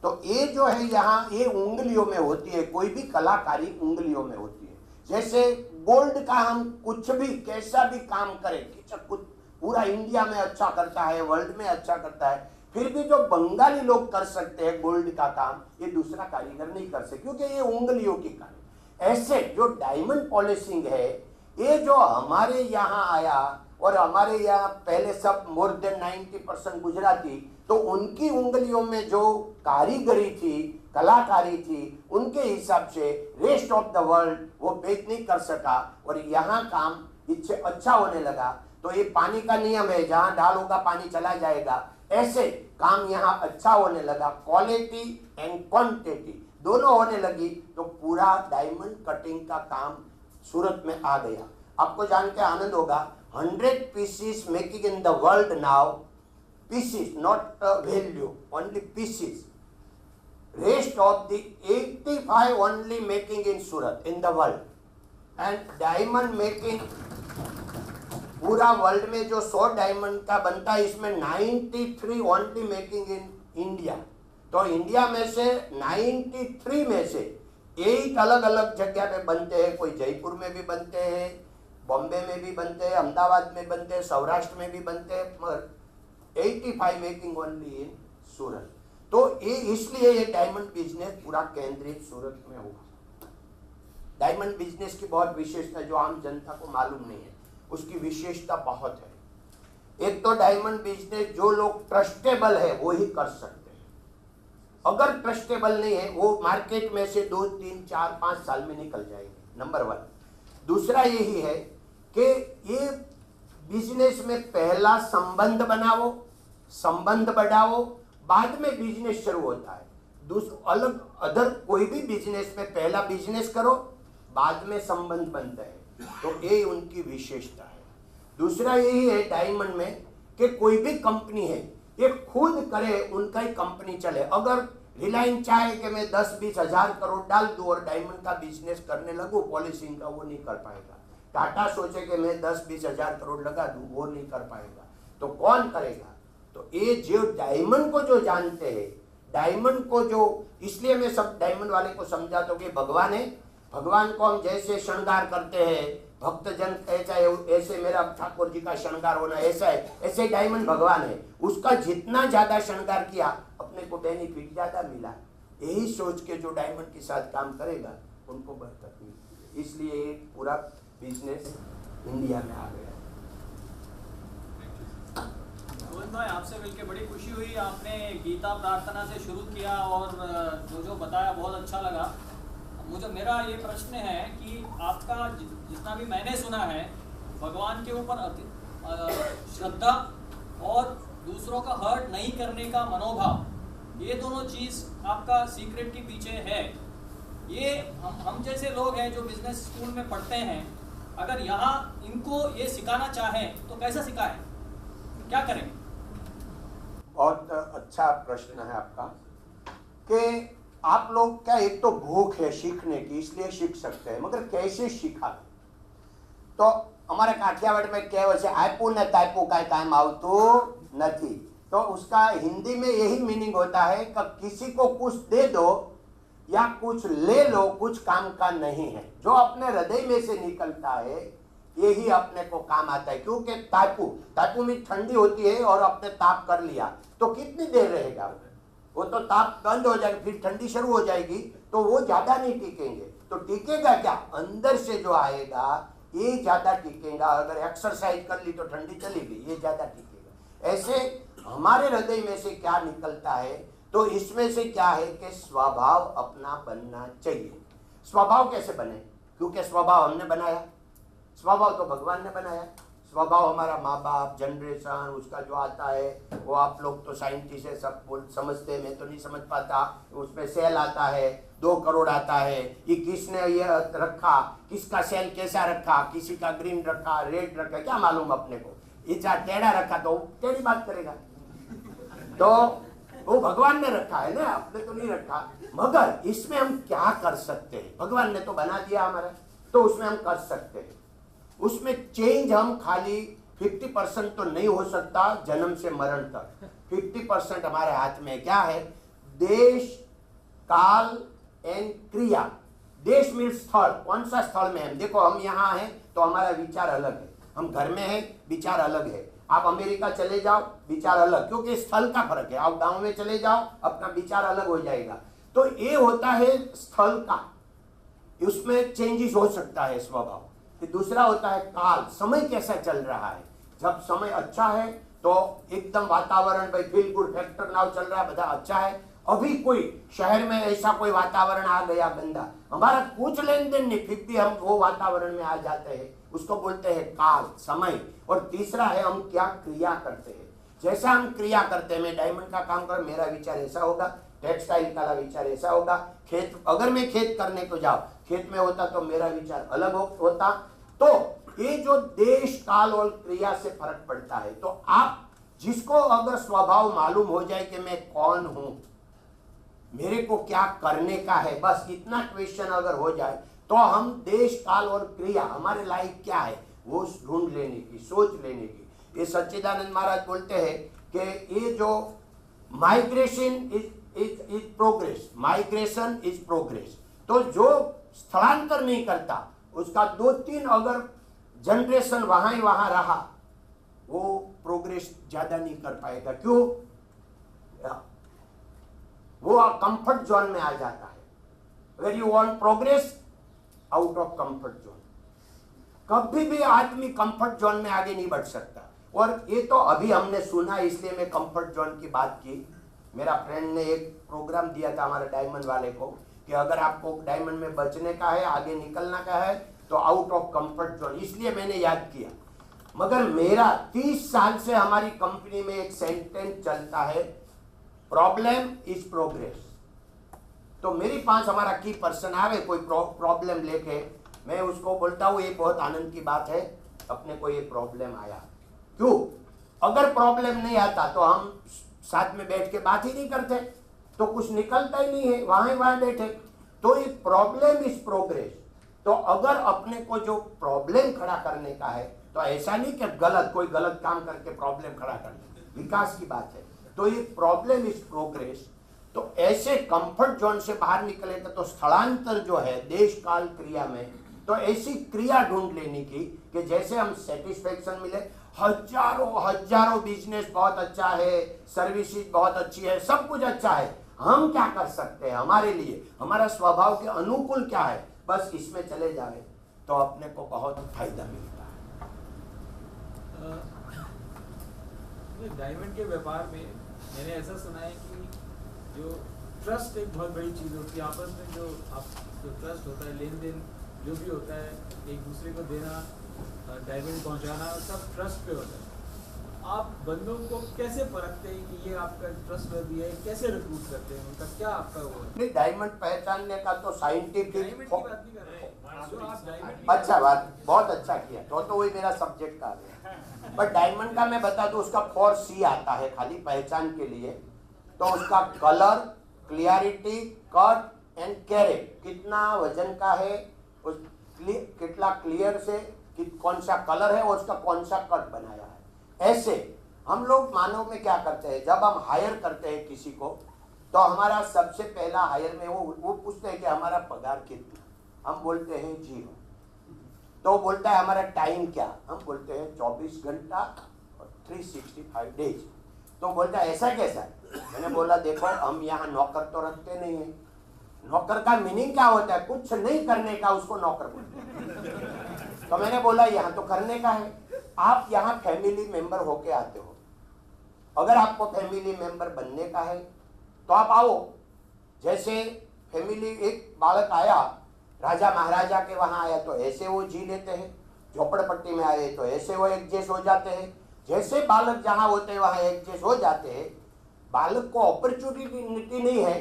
Speaker 5: तो ये जो है यहाँ, ये उंगलियों में होती है, कोई भी कलाकारी उंगलियों में होती है। जैसे गोल्ड का हम कुछ भी कैसा भी काम करें, कुछ पूरा इंडिया में अच्छा करता है, वर्ल्ड में अच्छा करता है, फिर भी जो बंगाली लोग कर सकते हैं गोल्ड का काम, ये दूसरा कारीगर नहीं कर सकते, क्योंकि ये उंगलियों की काम। ऐसे जो डायमंड पॉलिशिंग है, ये जो हमारे यहाँ आया, और हमारे यहाँ पहले सब मोर देन 90% गुजराती, तो उनकी उंगलियों में जो कारीगरी थी, कलाकारी थी, उनके हिसाब से रेस्ट ऑफ द वर्ल्ड वो बेच नहीं कर सका, और यहाँ काम इससे अच्छा होने लगा। तो ये पानी का नियम है, जहाँ डालोगा पानी चला जाएगा, ऐसे काम यहाँ अच्छा होने लगा। क्वालिटी एंड क्वांटिटी दोनों होने लगी, तो पूरा डायमंड कटिंग का काम सूरत में आ गया। आपको जान के आनंद होगा, 100 pieces making in the world now, pieces, not value, only pieces. Rest of the 85 only making in Surat, in the world. And diamond making, पूरा वर्ल्ड में जो 100 डायमंड का बनता है, इसमें 93 ओनली मेकिंग इन इंडिया। तो इंडिया में से 93 में से 8 अलग अलग जगह पे बनते हैं। कोई जयपुर में भी बनते हैं, बॉम्बे में भी बनते हैं, अहमदाबाद में बनते हैं, सौराष्ट्र में भी बनते हैं, मगर 85 मेकिंग ओनली इन सूरत। तो ये इसलिए ये डायमंड बिजनेस पूरा केंद्रित सूरत में हुआ। डायमंड बिजनेस की बहुत विशेषता जो आम जनता को मालूम नहीं है, उसकी विशेषता बहुत है। एक तो डायमंड बिजनेस जो लोग ट्रस्टेबल है वो ही कर सकते हैं, अगर ट्रस्टेबल नहीं है वो मार्केट में से 2, 3, 4, 5 साल में निकल जाएंगे, नंबर 1। दूसरा यही है कि ये बिजनेस में पहला संबंध बनाओ, संबंध बढ़ाओ, बाद में बिजनेस शुरू होता है। अलग अदर कोई भी बिजनेस में पहला बिजनेस करो, बाद में संबंध बनता है, तो ये उनकी विशेषता है। दूसरा यही है डायमंड में कि कोई भी कंपनी है, ये खुद करे, उनका ही कंपनी चले। अगर रिलायंस चाहे कि मैं 10-20 हजार करोड़ डाल दूं और डायमंड का बिजनेस करने लगूं पॉलिशिंग का, वो नहीं कर पाएगा। टाटा सोचे कि मैं 10-20 हजार करोड़ लगा दूं, वो नहीं कर पाएगा। तो कौन करेगा? तो ये जो डायमंड को जो जानते हैं, डायमंड को जो, इसलिए मैं सब डायमंड वाले को समझाता हूँ कि भगवान है, भगवान को हम जैसे श्रृंगार करते हैं, भक्तजन ऐसा है, ऐसे मेरा ठाकुर जी का श्रृंगार होना ऐसा है, ऐसे डायमंड भगवान है। उसका जितना ज्यादा श्रृंगार किया, अपने को बेनिफिट ज्यादा मिला। यही सोच के जो डायमंड के साथ काम करेगा, उनको बरकत मिलती है। इसलिए ये पूरा बिजनेस इंडिया में आ गया।
Speaker 8: रोहित भाई, आपसे मिलकर बड़ी खुशी हुई। आपने गीता प्रार्थना से शुरू किया और जो बताया बहुत अच्छा लगा। मेरा ये प्रश्न है कि आपका जितना भी मैंने सुना है, भगवान के ऊपर श्रद्धा और दूसरों का हर्ट नहीं करने का मनोभाव, ये दोनों चीज़ आपका सीक्रेट के पीछे है। ये हम जैसे लोग हैं जो बिजनेस स्कूल में पढ़ते हैं, अगर यहाँ इनको ये सिखाना चाहें तो कैसा सिखाएं, क्या करें?
Speaker 5: बहुत अच्छा प्रश्न है आपका कि आप लोग क्या, एक तो भूख है सीखने की इसलिए सीख सकते हैं, मगर कैसे सीखा? तो हमारे काठियावाड़ में कहेवत છે આપ્યું ને તાપ્યું કાંઈ કામ આવતું નથી। तो उसका हिंदी में यही मीनिंग होता है कि किसी को कुछ दे दो या कुछ ले लो, कुछ काम का नहीं है। जो अपने हृदय में से निकलता है यही अपने को काम आता है। क्योंकि तापू में ठंडी होती है और अपने ताप कर लिया तो कितनी देर रहेगा वो तो ताप बंद हो जाएगा, फिर ठंडी शुरू हो जाएगी तो वो ज्यादा नहीं टिकेंगे। तो टिकेगा क्या? अंदर से जो आएगा ये ज्यादा टिकेगा। अगर एक्सरसाइज कर ली तो ठंडी चली गई, ये ज्यादा टिकेगा। ऐसे हमारे हृदय में से क्या निकलता है, तो इसमें से क्या है कि स्वभाव अपना बनना चाहिए। स्वभाव कैसे बने? क्योंकि स्वभाव हमने बनाया, स्वभाव तो भगवान ने बनाया। स्वभाव हमारा माँ बाप, जनरेशन, उसका जो आता है वो आप लोग तो साइंटिस्ट है, सब समझते हैं, मैं तो नहीं समझ पाता। उसमें सेल आता है, 2 करोड़ आता है, ये किसने ये रखा, किसका सेल कैसा रखा, किसी का ग्रीन रखा, रेड रखा, क्या मालूम अपने को। ये चाहे टेढ़ा रखा तो टेढ़ी बात करेगा, तो वो भगवान ने रखा है ना, आपने तो नहीं रखा। मगर इसमें हम क्या कर सकते हैं? भगवान ने तो बना दिया हमारा, तो उसमें हम कर सकते हैं। उसमें चेंज हम खाली 50% तो नहीं हो सकता, जन्म से मरण तक 50% हमारे हाथ में क्या है? देश, काल एंड क्रिया। देश मीन्स स्थल, कौन सा स्थल में हम देखो, हम यहाँ हैं तो हमारा विचार अलग है, हम घर में हैं विचार अलग है। आप अमेरिका चले जाओ विचार अलग, क्योंकि स्थल का फर्क है। आप गांव में चले जाओ अपना विचार अलग हो जाएगा। तो ये होता है स्थल का, उसमें चेंजेस हो सकता है स्वभाव। दूसरा होता है काल, समय कैसा चल रहा है। जब समय अच्छा है तो एकदम वातावरण, भाई फील गुड फैक्टर नाउ चल रहा है, બધા अच्छा है। अभी कोई शहर में ऐसा कोई वातावरण आ गया गंदा, हमारा कुछ लेन देन नहीं, फिर भी हम वो वातावरण में आ जाते हैं, उसको बोलते हैं काल, समय। और तीसरा है हम क्या क्रिया करते हैं। जैसा हम क्रिया करते हैं, मैं डायमंड का काम कर, मेरा विचार ऐसा होगा, टेक्सटाइल का विचार ऐसा होगा, खेत, अगर मैं खेत करने को जाऊं, खेत में होता तो मेरा विचार अलग होता। तो ये जो देश, काल और क्रिया से फर्क पड़ता है। तो आप जिसको अगर स्वभाव मालूम हो जाए कि मैं कौन हूं, मेरे को क्या करने का है, बस इतना क्वेश्चन अगर हो जाए तो हम देश, काल और क्रिया हमारे लाइफ क्या है वो ढूंढ लेने की, सोच लेने की। ये सच्चिदानंद महाराज बोलते हैं कि ये जो migration is progress, migration is progress. तो जो स्थलांतर नहीं करता उसका 2-3 अगर जनरेशन वहां ही वहां रहा, वो प्रोग्रेस ज्यादा नहीं कर पाएगा। क्यों? वो कंफर्ट जोन में आ जाता है। अगर you want progress, out of comfort zone, कभी भी आदमी कंफर्ट जोन में आगे नहीं बढ़ सकता। और ये तो अभी हमने सुना, इसलिए मैं कंफर्ट जोन की बात की। मेरा फ्रेंड ने एक प्रोग्राम दिया था हमारे डायमंड वाले को कि अगर आपको डायमंड में बचने का है, आगे निकलना का है, तो आउट ऑफ कंफर्ट जोन, इसलिए मैंने याद किया। मगर मेरा 30 साल से हमारी कंपनी में एक सेंटेंस चलता है, प्रॉब्लम इज प्रोग्रेस। तो मेरे पास हमारा की पर्सन आवे कोई प्रॉब्लम लेके, मैं उसको बोलता हूँ ये बहुत आनंद की बात है, अपने को ये प्रॉब्लम आया। क्यों? अगर प्रॉब्लम नहीं आता तो हम साथ में बैठ के बात ही नहीं करते, तो कुछ निकलता ही नहीं है, वहां बैठे। तो ये प्रॉब्लम इज प्रोग्रेस। तो अगर अपने को जो प्रॉब्लम खड़ा करने का है, तो ऐसा नहीं कि गलत कोई गलत काम करके प्रॉब्लम खड़ा कर ले, विकास की बात है। तो ये प्रॉब्लम इज प्रोग्रेस। तो ऐसे कंफर्ट जोन से बाहर निकलेगा तो स्थलांतर जो है देश, काल, क्रिया में, तो ऐसी क्रिया ढूंढ लेने की कि जैसे हम सेटिस्फेक्शन मिले। हजारों बिजनेस बहुत अच्छा है, सर्विसेज बहुत अच्छी है, सब कुछ अच्छा है, हम क्या कर सकते हैं हमारे लिए, हमारा स्वभाव के अनुकूल क्या है, बस इसमें चले जाए तो अपने को बहुत फायदा मिलता है।
Speaker 9: डायमंड के व्यापार में मैंने ऐसा सुना है कि जो ट्रस्ट एक बहुत बड़ी चीज़ होती है आपस में, जो ट्रस्ट होता है, लेन देन जो भी होता है, एक दूसरे को देना, डायमंड पहुंचाना, सब ट्रस्ट पे होता है। आप बंदों को कैसे परखते हैं कि ये आपका ट्रस्टवर्दी है, कैसे रिक्रूट करते हैं, उनका क्या आपका वो है?
Speaker 5: डायमंड पहचानने का तो साइंटिफिक
Speaker 9: डायमंड की बात नहीं कर रहे हैं, जो आप डायमंड
Speaker 5: अच्छा बात, बहुत अच्छा किया, तो वही मेरा सब्जेक्ट का है। बट डायमंड का मैं बता दूं, उसका 4C आता है खाली पहचान के लिए। तो उसका colour, clarity, cut and carrot, कितना वजन का है, उस कितना क्लियर से कौन सा कलर है और उसका कौन सा कट बनाया है। ऐसे हम लोग मानव में क्या करते हैं, जब हम हायर करते हैं किसी को तो हमारा सबसे पहला हायर में वो पूछते हैं कि हमारा पगार कितना, हम बोलते हैं 0। तो बोलता है हमारा टाइम क्या, हम बोलते हैं 24 घंटा और 365 डेज। तो बोलता है ऐसा कैसा। मैंने बोला देखो हम यहाँ नौकर तो रखते नहीं है, नौकर का मीनिंग क्या होता है, कुछ नहीं करने का, उसको नौकर बोलते हैं। तो मैंने बोला यहाँ तो करने का है। आप यहाँ फैमिली मेंबर होके आते हो, अगर आपको फैमिली मेंबर बनने का है तो आप आओ। जैसे फैमिली, एक बालक आया राजा महाराजा के वहां आया तो ऐसे वो जी लेते हैं, झोपड़पट्टी में आए तो ऐसे वो एडजस्ट हो जाते हैं। जैसे बालक जहां होते हैं वहां एडजस्ट हो जाते हैं। बालक को अपॉर्चुनिटी नहीं है,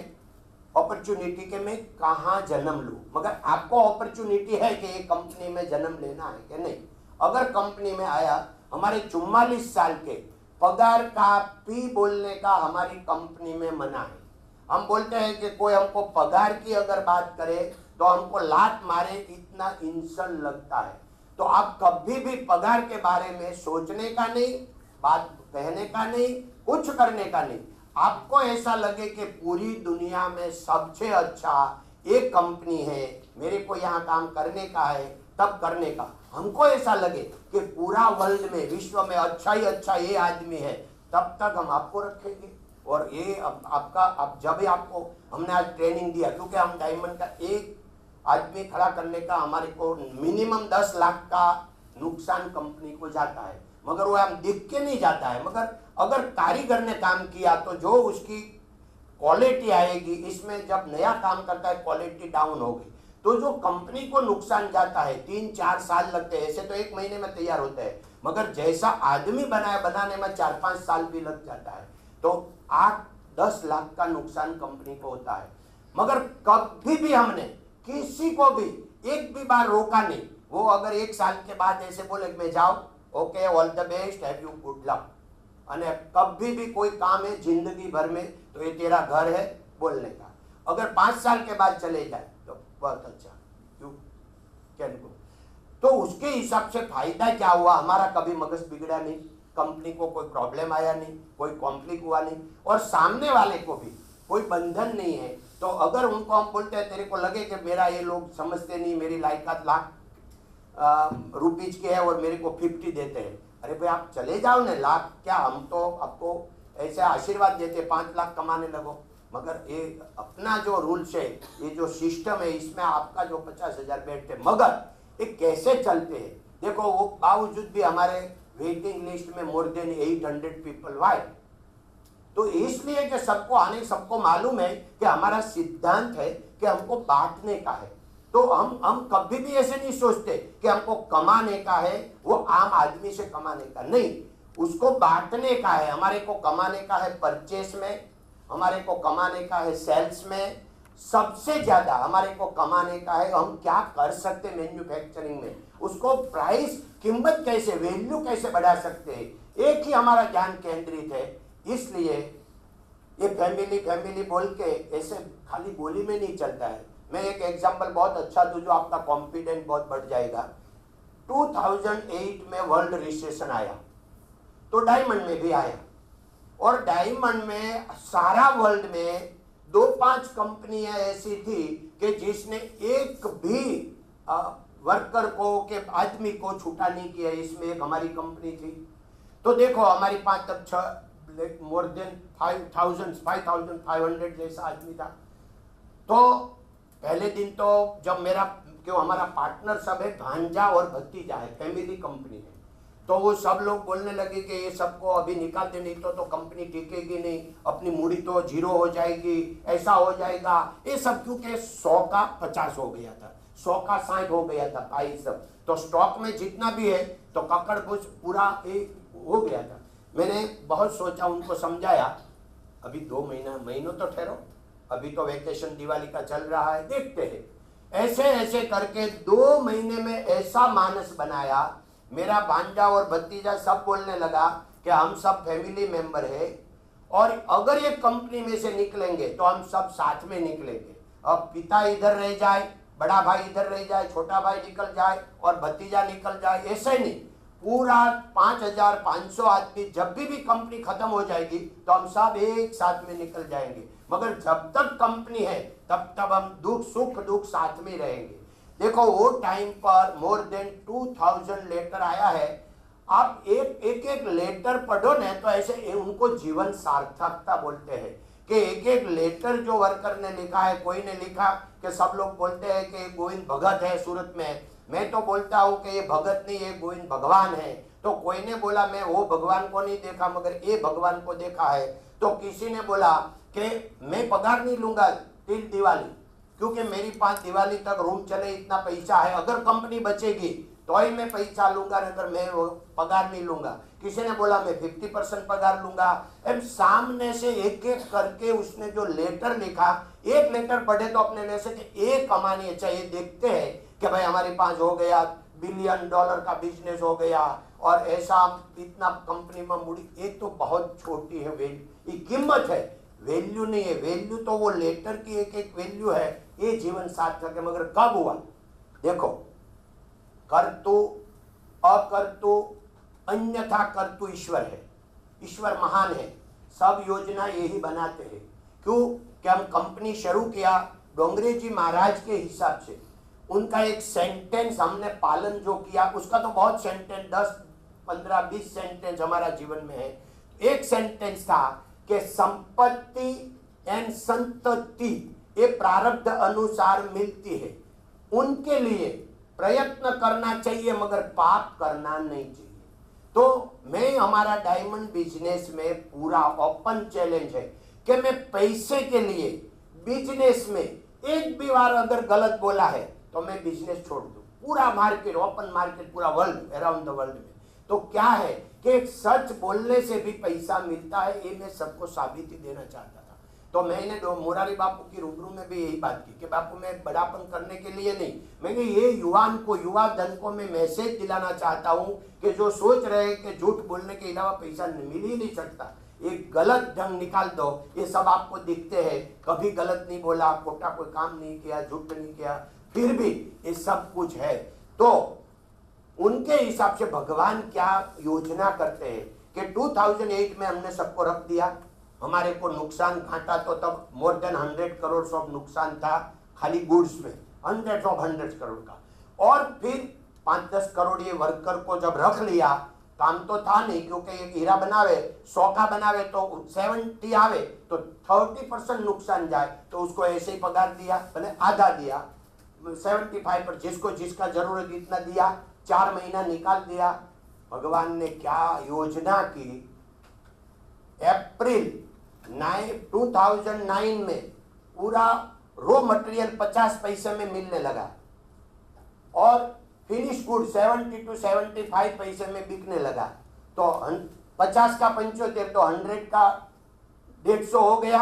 Speaker 5: अपॉर्चुनिटी के मैं कहाँ जन्म लूं, मगर आपको अपॉर्चुनिटी है कि एक कंपनी में जन्म लेना है कि नहीं। अगर कंपनी में आया, हमारे 44 साल के पगार का पी बोलने का हमारी कंपनी में मना है। हम बोलते हैं कि कोई हमको पगार की अगर बात करे तो हमको लात मारे, इतना इंसल्ट लगता है। तो आप कभी भी पगार के बारे में सोचने का नहीं, बात कहने का नहीं, कुछ करने का नहीं। आपको ऐसा लगे कि पूरी दुनिया में सबसे अच्छा एक कंपनी है, मेरे को यहाँ काम करने का है, तब करने का। हमको ऐसा लगे कि पूरा वर्ल्ड में, विश्व में अच्छा ही अच्छा ये आदमी है, तब तक हम आपको रखेंगे। और ये आपका, अब जब भी आपको हमने आज ट्रेनिंग दिया, क्योंकि हम डायमंड का एक आदमी खड़ा करने का हमारे को मिनिमम 10 लाख का नुकसान कंपनी को जाता है, मगर वो हम दिख के नहीं जाता है। मगर अगर कारीगर ने काम किया तो जो उसकी क्वालिटी आएगी, इसमें जब नया काम करता है क्वालिटी डाउन होगी, तो जो कंपनी को नुकसान जाता है 3-4 साल लगते हैं। ऐसे तो 1 महीने में तैयार होता है, मगर जैसा आदमी बनाने में 4-5 साल भी लग जाता है। तो 8-10 लाख का नुकसान कंपनी को होता है। मगर कभी भी हमने किसी को भी एक भी बार रोका नहीं। वो अगर 1 साल के बाद ऐसे बोले मैं जाओ, okay, all the best, have you good luck. अने कभी भी कोई काम है जिंदगी भर में तो ये तेरा घर है बोलने का। अगर 5 साल के बाद चले जाए तो बहुत अच्छा, यू कैन गो। तो उसके हिसाब से फायदा क्या हुआ, हमारा कभी मगज बिगड़ा नहीं, कंपनी को कोई प्रॉब्लम आया नहीं, कोई कॉन्फ्लिक्ट हुआ नहीं, और सामने वाले को भी कोई बंधन नहीं है। तो अगर उनको हम बोलते हैं, तेरे को लगे कि मेरा ये लोग समझते नहीं, मेरी लायकात लाख रुपीज की है और मेरे को 50 देते हैं, अरे भाई आप चले जाओ ना, लाख क्या, हम तो आपको ऐसे आशीर्वाद देते 5 लाख कमाने लगो। मगर ये अपना जो रूल्स है, ये जो सिस्टम है, इसमें आपका जो 50,000 बैठते, मगर ये कैसे चलते हैं देखो। वो बावजूद भी हमारे वेटिंग लिस्ट में मोर देन 800 पीपल। वाई? तो इसलिए कि सबको मालूम है कि हमारा सिद्धांत है कि हमको बांटने का है। तो हम कभी भी ऐसे नहीं सोचते कि हमको कमाने का है, वो आम आदमी से कमाने का नहीं, उसको बांटने का है। हमारे को कमाने का है परचेस में, हमारे को कमाने का है सेल्स में, सबसे ज्यादा हमारे को कमाने का है हम क्या कर सकते हैं मैन्युफैक्चरिंग में, उसको प्राइस, कीमत कैसे, वैल्यू कैसे बढ़ा सकते हैं, एक ही हमारा ध्यान केंद्रित है। इसलिए ये फैमिली बोल के ऐसे खाली बोली में नहीं चलता है। मैं एक एग्जांपल बहुत अच्छा दूं जो आपका कॉन्फिडेंस बहुत बढ़ जाएगा। 2008 में वर्ल्ड रिसेशन आया तो डायमंड में भी आया, और डायमंड में सारा वर्ल्ड में 2-5 कंपनियां ऐसी थी कि जिसने एक भी वर्कर को के आदमी को छूटा नहीं किया। इसमें एक हमारी कंपनी थी। तो देखो हमारी 5 तक 6 मोर देन 5,500 जैसा आदमी था। तो पहले दिन तो जब मेरा, क्यों हमारा पार्टनर सब है, भांजा और भतीजा है, फैमिली कंपनी है, तो वो सब लोग बोलने लगे कि ये सबको अभी निकाल दे, नहीं तो कंपनी टिकेगी नहीं, अपनी मूड़ी तो जीरो हो जाएगी, ऐसा हो जाएगा। ये सब क्योंकि 100 का 50 हो गया था, 100 का 60 हो गया था भाई सब, तो स्टॉक में जितना भी है तो ककड़बुच पूरा हो गया था। मैंने बहुत सोचा, उनको समझाया, अभी 2 महीनों तो ठहरो, अभी तो वेकेशन दिवाली का चल रहा है, देखते हैं। ऐसे ऐसे करके 2 महीने में ऐसा मानस बनाया, मेरा भांजा और भतीजा सब बोलने लगा कि हम सब फैमिली मेंबर है और अगर ये कंपनी में से निकलेंगे तो हम सब साथ में निकलेंगे। अब पिता इधर रह जाए, बड़ा भाई इधर रह जाए, छोटा भाई निकल जाए और भतीजा निकल जाए, ऐसे नहीं, पूरा 5500 आदमी जब भी कंपनी खत्म हो जाएगी तो हम सब एक साथ में निकल जाएंगे। मगर जब तक कंपनी है तब तक हम सुख दुख साथ में रहेंगे। देखो वो टाइम पर मोर देन 2000 लेटर आया है। आप एक लेटर पढ़ो ना तो ऐसे उनको जीवन सार्थकता बोलते हैं कि एक लेटर जो वर्कर ने लिखा है, कोई ने लिखा कि सब लोग बोलते हैं कि गोविंद भगत है सूरत में, मैं तो बोलता हूँ कि ये भगत नहीं, ये गोविंद भगवान है। तो कोई ने बोला मैं वो भगवान को नहीं देखा मगर ये भगवान को देखा है। तो किसी ने बोला कि मैं पगार नहीं लूंगा till दिवाली, क्योंकि मेरी 5 दिवाली तक रूम चले इतना पैसा है, अगर कंपनी बचेगी तो ही मैं पैसा लूंगा, अगर मैं वो पगार नहीं लूंगा। किसी ने बोला मैं 50% पगार लूंगा। अब सामने से एक एक करके उसने जो लेटर लिखा, एक लेटर पढ़े तो अपने ले से एक कमानी चाहिए, देखते हैं कि भाई हमारे पास हो गया $1 बिलियन का बिजनेस हो गया और ऐसा इतना कंपनी में मुड़ी, एक तो बहुत छोटी है वैल्यू, कीमत है, वैल्यू नहीं है। वैल्यू तो वो लेटर की एक वैल्यू है, ये जीवन सार्थक है। मगर कब हुआ? देखो, कर्तु अकर्तु अन्यथा कर्तु ईश्वर है, ईश्वर महान है, सब योजना यही बनाते हैं। क्यों कि हम कंपनी शुरू किया डोंगरे जी महाराज के हिसाब से, उनका एक सेंटेंस हमने पालन जो किया, उसका तो बहुत सेंटेंस 10, 15, 20 सेंटेंस हमारा जीवन में है। एक सेंटेंस था कि संपत्ति एंड संतति ये प्रारब्ध अनुसार मिलती है, उनके लिए प्रयत्न करना चाहिए मगर पाप करना नहीं चाहिए। तो मैं हमारा डायमंड बिजनेस में पूरा ओपन चैलेंज है कि मैं पैसे के लिए बिजनेस में एक भी बार अगर गलत बोला है तो मैं बिजनेस छोड़ दूं। पूरा मार्केट, ओपन मार्केट, पूरा वर्ल्ड, अराउंड द वर्ल्ड में तो क्या है कि सच बोलने से भी पैसा मिलता है, ये मैं सबको साबिती देना चाहता था। तो मैंने मुरारी बापू की रूबरू में भी यही बात की कि बापू मैं बड़ापन करने के लिए नहीं, मैंने ये युवान को, युवा धन को मैं मैसेज दिलाना चाहता हूँ कि जो सोच रहे हैं कि झूठ बोलने के अलावा पैसा मिल ही नहीं सकता, एक गलत ढंग निकाल दो, ये सब आपको दिखते हैं। कभी गलत नहीं बोला, खोटा कोई काम नहीं किया, झूठ नहीं किया, फिर भी ये सब कुछ है। तो उनके हिसाब से भगवान क्या योजना करते हैं कि 2008 में हमने सबको रख दिया, हमारे को नुकसान घाटा तो तब मोर देन 100 करोड़ ऑफ नुकसान था खाली गुड्स में, हंड्रेड्स ऑफ हंड्रेड्स करोड़ का। और फिर 5-10 करोड़ ये वर्कर को जब रख लिया, काम तो था नहीं क्योंकि एक हीरा बनावे 100 का बनावे तो 70 आवे तो 30% नुकसान जाए, तो उसको ऐसे ही पगार दिया, भले आधा दिया, 75 पर जिसको जिसका जरूरत इतना दिया, 4 महीना निकाल दिया। भगवान ने क्या योजना की, अप्रैल 2009 में पूरा रॉ मटेरियल 50 पैसे में मिलने लगा और फिनिश गुड 70 to 75 पैसे में बिकने लगा। तो 50 का 75 तो 100 का 150 हो गया,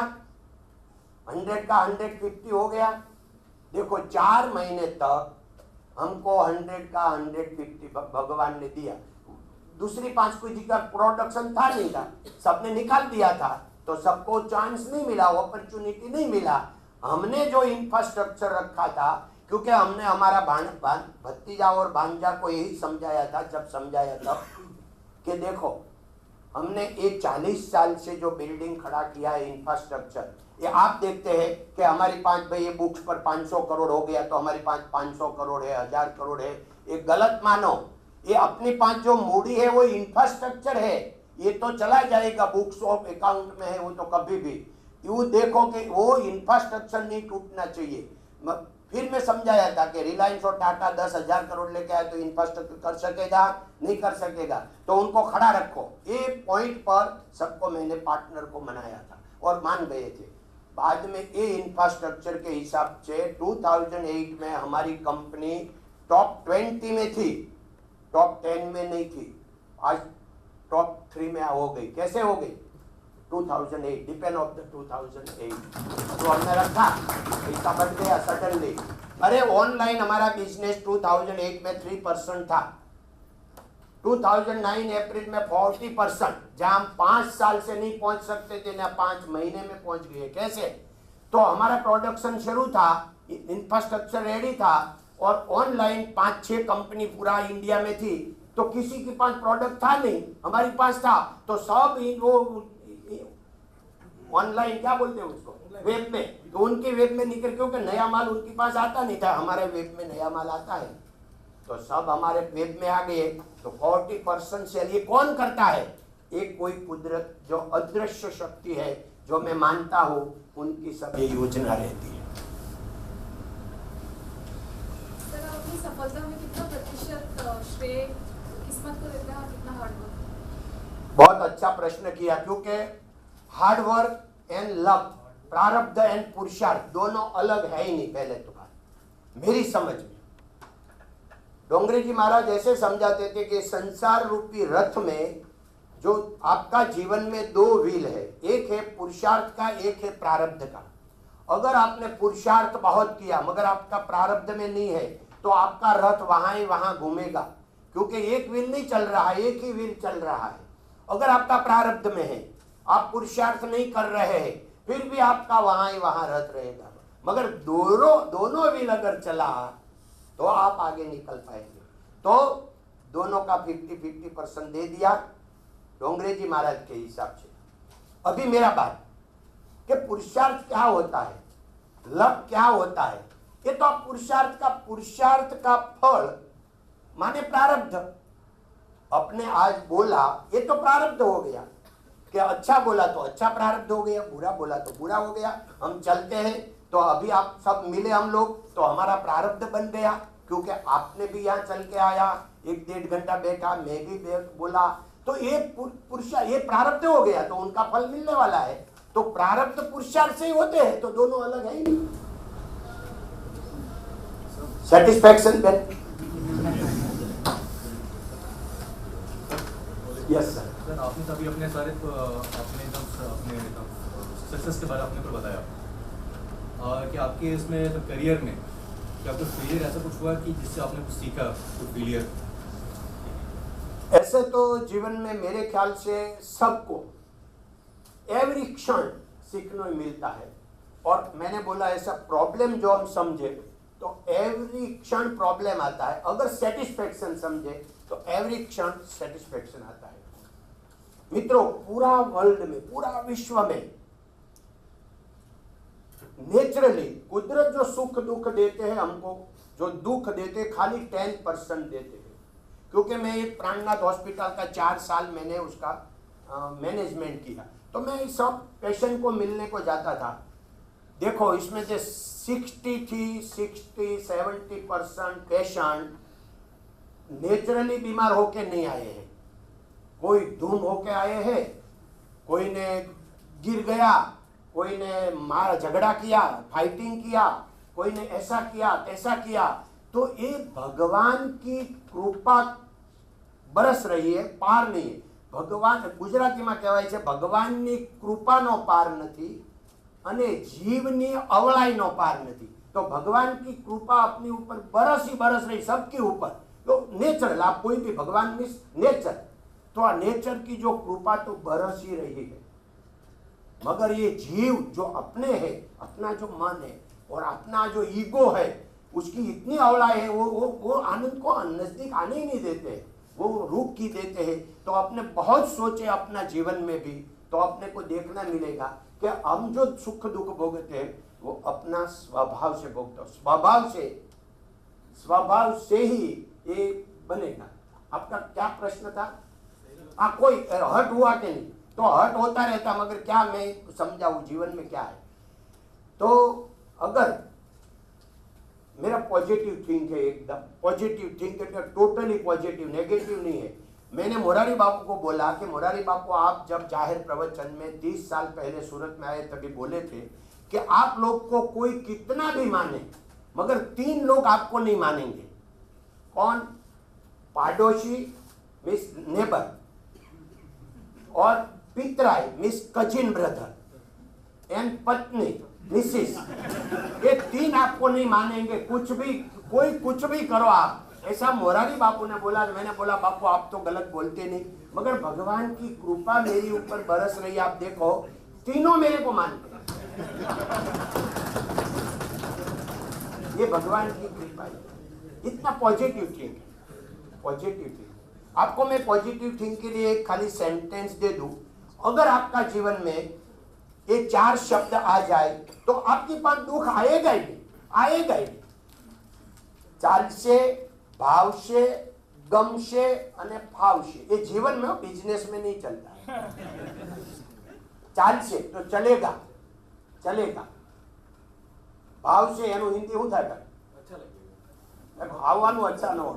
Speaker 5: 100 का 150 हो गया। देखो 4 महीने तक हमको 100 का 150 भगवान ने दिया। दूसरी 5 कोई जगह प्रोडक्शन था नहीं था, सबने निकाल दिया था, तो सबको चांस नहीं मिला, अपॉर्चुनिटी नहीं मिला। हमने जो इंफ्रास्ट्रक्चर रखा था, क्योंकि हमने हमारा भतीजा और भांजा को यही समझाया था, जब समझाया तब कि देखो हमने ये 40 साल से जो बिल्डिंग खड़ा किया है इंफ्रास्ट्रक्चर, ये आप देखते हैं कि हमारी 5 भाई ये बुक्स पर 500 करोड़ हो गया तो हमारी 500 करोड़ है, 1000 करोड़ है, ये गलत मानो। ये अपनी 5 जो मूडी है वो इंफ्रास्ट्रक्चर है, ये तो चला जाएगा, बुक्स ऑफ अकाउंट में है वो तो कभी भी। यू देखो कि वो इंफ्रास्ट्रक्चर नहीं टूटना चाहिए। फिर मैं समझाया था कि रिलायंस और टाटा 10,000 करोड़ लेके आए तो इंफ्रास्ट्रक्चर कर सकेगा, नहीं कर सकेगा, तो उनको खड़ा रखो। ये पॉइंट पर सबको मैंने पार्टनर को मनाया था और मान गए थे। बाद में ये इंफ्रास्ट्रक्चर के हिसाब से 2008 में हमारी कंपनी टॉप 20 में थी, टॉप 10 में नहीं थी। आज टॉप 3 में हो गई। कैसे हो गई? 2008, डिपेंड ऑफ द 2008 तो हमने रखा, पैसा बढ़ गया सडनली। अरे ऑनलाइन हमारा बिजनेस 2008 में 3% था, 2009 अप्रैल में 40%, जहां हम 5 साल से नहीं पहुंच सकते थे ना 5 महीने में पहुंच गए। कैसे? तो हमारा प्रोडक्शन शुरू था, इंफ्रास्ट्रक्चर रेडी था और ऑनलाइन 5-6 कंपनी पूरा इंडिया में थी, तो किसी के पास प्रोडक्ट था नहीं, हमारे पास था। तो सब वो ऑनलाइन क्या बोलते हैं उसको, वेब में, तो उनके वेब में निकल, क्योंकि नया माल उनके पास आता नहीं था, हमारे वेब में नया माल आता है, तो सब हमारे वेब में आ गए। तो 40% सेल ये कौन करता है? एक कोई कुदरत जो अदृश्य शक्ति है, जो मैं मानता हूँ, उनकी सब ये योजना रहती है।
Speaker 10: सर, आप अपनी सफलता में कितना प्रतिशत श्रेय किस्मत को देते हैं और कितना हार्ड वर्क?
Speaker 5: बहुत अच्छा प्रश्न किया, क्योंकि हार्ड वर्क एंड लक, प्रारब्ध एंड पुरुषार्थ दोनों अलग है ही नहीं। पहले तो बात मेरी समझ में, डोंगरे जी महाराज ऐसे समझाते थे कि संसार रूपी रथ में जो आपका जीवन में 2 व्हील है, एक है पुरुषार्थ का, एक है प्रारब्ध का। अगर आपने पुरुषार्थ बहुत किया मगर आपका प्रारब्ध में नहीं है, तो आपका रथ वहां ही वहां घूमेगा, क्योंकि एक व्हील नहीं चल रहा है, एक ही व्हील चल रहा है। अगर आपका प्रारब्ध में है, आप पुरुषार्थ नहीं कर रहे हैं, फिर भी आपका वहां ही वहां रथ रहेगा। मगर दोनों व्हील अगर चला तो आप आगे निकल पाएंगे। तो दोनों का 50-50% दे दिया डोंगरे जी महाराज के हिसाब से। अभी मेरा बात कि पुरुषार्थ क्या होता है, लक क्या होता है, ये तो आप पुरुषार्थ का फल माने प्रारब्ध। अपने आज बोला ये तो प्रारब्ध हो गया, कि अच्छा बोला तो अच्छा प्रारब्ध हो गया, बुरा बोला तो बुरा हो गया। हम चलते हैं तो अभी आप सब मिले हम लोग, तो हमारा प्रारब्ध बन गया, क्योंकि आपने भी यहाँ चल के आया, 1-1.5 घंटा बैठा, मैं भी बोला, तो ये ये प्रारब्ध हो गया, तो उनका फल मिलने वाला है। तो प्रारब्ध पुरुषार्थ से ही होते हैं, तो दोनों अलग है ही नहीं। Satisfaction then. Yes sir.
Speaker 11: Sir, आपने तभी अपने सारे अपने सक्सेस के बारे में आपने बताया कि आपके इसमें तो करियर में क्या कुछ फेलियर ऐसा कुछ हुआ कि जिससे आपने कुछ सीखा, कुछ फेलियर?
Speaker 5: ऐसे तो जीवन में मेरे ख्याल से सबको एवरी क्षण सीखने मिलता है। और मैंने बोला ऐसा प्रॉब्लम जो हम समझे तो एवरी क्षण प्रॉब्लम आता है, अगर सेटिस्फेक्शन समझे तो एवरी क्षण सेटिस्फेक्शन आता है। मित्रों, पूरा वर्ल्ड में, पूरा विश्व में नेचुरली कुदरत जो सुख दुख देते हैं हमको, जो दुख देते खाली 10% देते हैं। क्योंकि मैं एक प्राणनाथ हॉस्पिटल का 4 साल मैंने उसका मैनेजमेंट किया, तो मैं इस सब पेशेंट को मिलने को जाता था। देखो इसमें से 60-70% पेशेंट नेचुरली बीमार होके नहीं आए हैं, कोई धूम होके आए हैं, कोई ने गिर गया, कोई ने मारा झगड़ा किया, फाइटिंग किया, कोई ने ऐसा किया तैसा किया। तो ये भगवान की कृपा बरस रही है, पार नहीं है। भगवान गुजराती में कहेवाय छे भगवाननी कृपानो पार नहीं अने जीवनी अवळाईनो पार नहीं। तो भगवान की कृपा अपनी ऊपर बरस ही बरस रही, सबके ऊपर। तो नेचर, आप कोई भी भगवान मीन्स नेचर, तो आ नेचर की जो कृपा तो बरस ही रही है। मगर ये जीव जो अपने है, अपना जो मन है और अपना जो ईगो है, उसकी इतनी अवलाई है, वो आनंद को नजदीक आने ही नहीं देते, वो रुक की देते हैं। तो अपने बहुत सोचे अपना जीवन में भी, तो अपने को देखना मिलेगा कि हम जो सुख दुख भोगते हैं वो अपना स्वभाव से भोगते, स्वभाव से ही ये बनेगा। आपका क्या प्रश्न था? कोई हर्ट हुआ कि नहीं? तो हर्ट होता रहता, मगर क्या मैं समझाऊं जीवन में क्या है। तो अगर मेरा पॉजिटिव थिंक है, एकदम पॉजिटिव थिंक है, टोटली पॉजिटिव, नेगेटिव नहीं है। मैंने मोरारी बापू को बोला कि मोरारी बापू आप जब जाहिर प्रवचन में 30 साल पहले सूरत में आए तभी बोले थे कि आप लोग को कोई कितना भी माने मगर 3 लोग आपको नहीं मानेंगे। कौन? पाडोशी मीन्स नेबर, और पितराई मीन्स कजिन ब्रदर, एंड पत्नी मिसिस। ये 3 आपको नहीं मानेंगे, कुछ भी कोई कुछ भी करो आप। ऐसा मोरारी बापू ने बोला। मैंने बोला बापू आप तो गलत बोलते नहीं, मगर भगवान की कृपा मेरी ऊपर बरस रही, आप देखो तीनों मेरे को मानते हैं। ये भगवान की कृपा है, इतना पॉजिटिव थिंक है, पॉजिटिव थिंक। आपको मैं पॉजिटिव थिंक के लिए एक खाली सेंटेंस दे दूं, अगर आपका जीवन में ये 4 शब्द आ जाए तो आपके पास दुख आएगा ही नहीं, आएगा ही नहीं। चालशे, भावशे, गमशे અને ફાવશે, ये जीवन में बिजनेस में नहीं चलता। चालशे तो चलेगा, चलेगा। भावशे એનું હિન્દી શું થાય? अच्छा लगेगा। भावવાનું अच्छा न हो,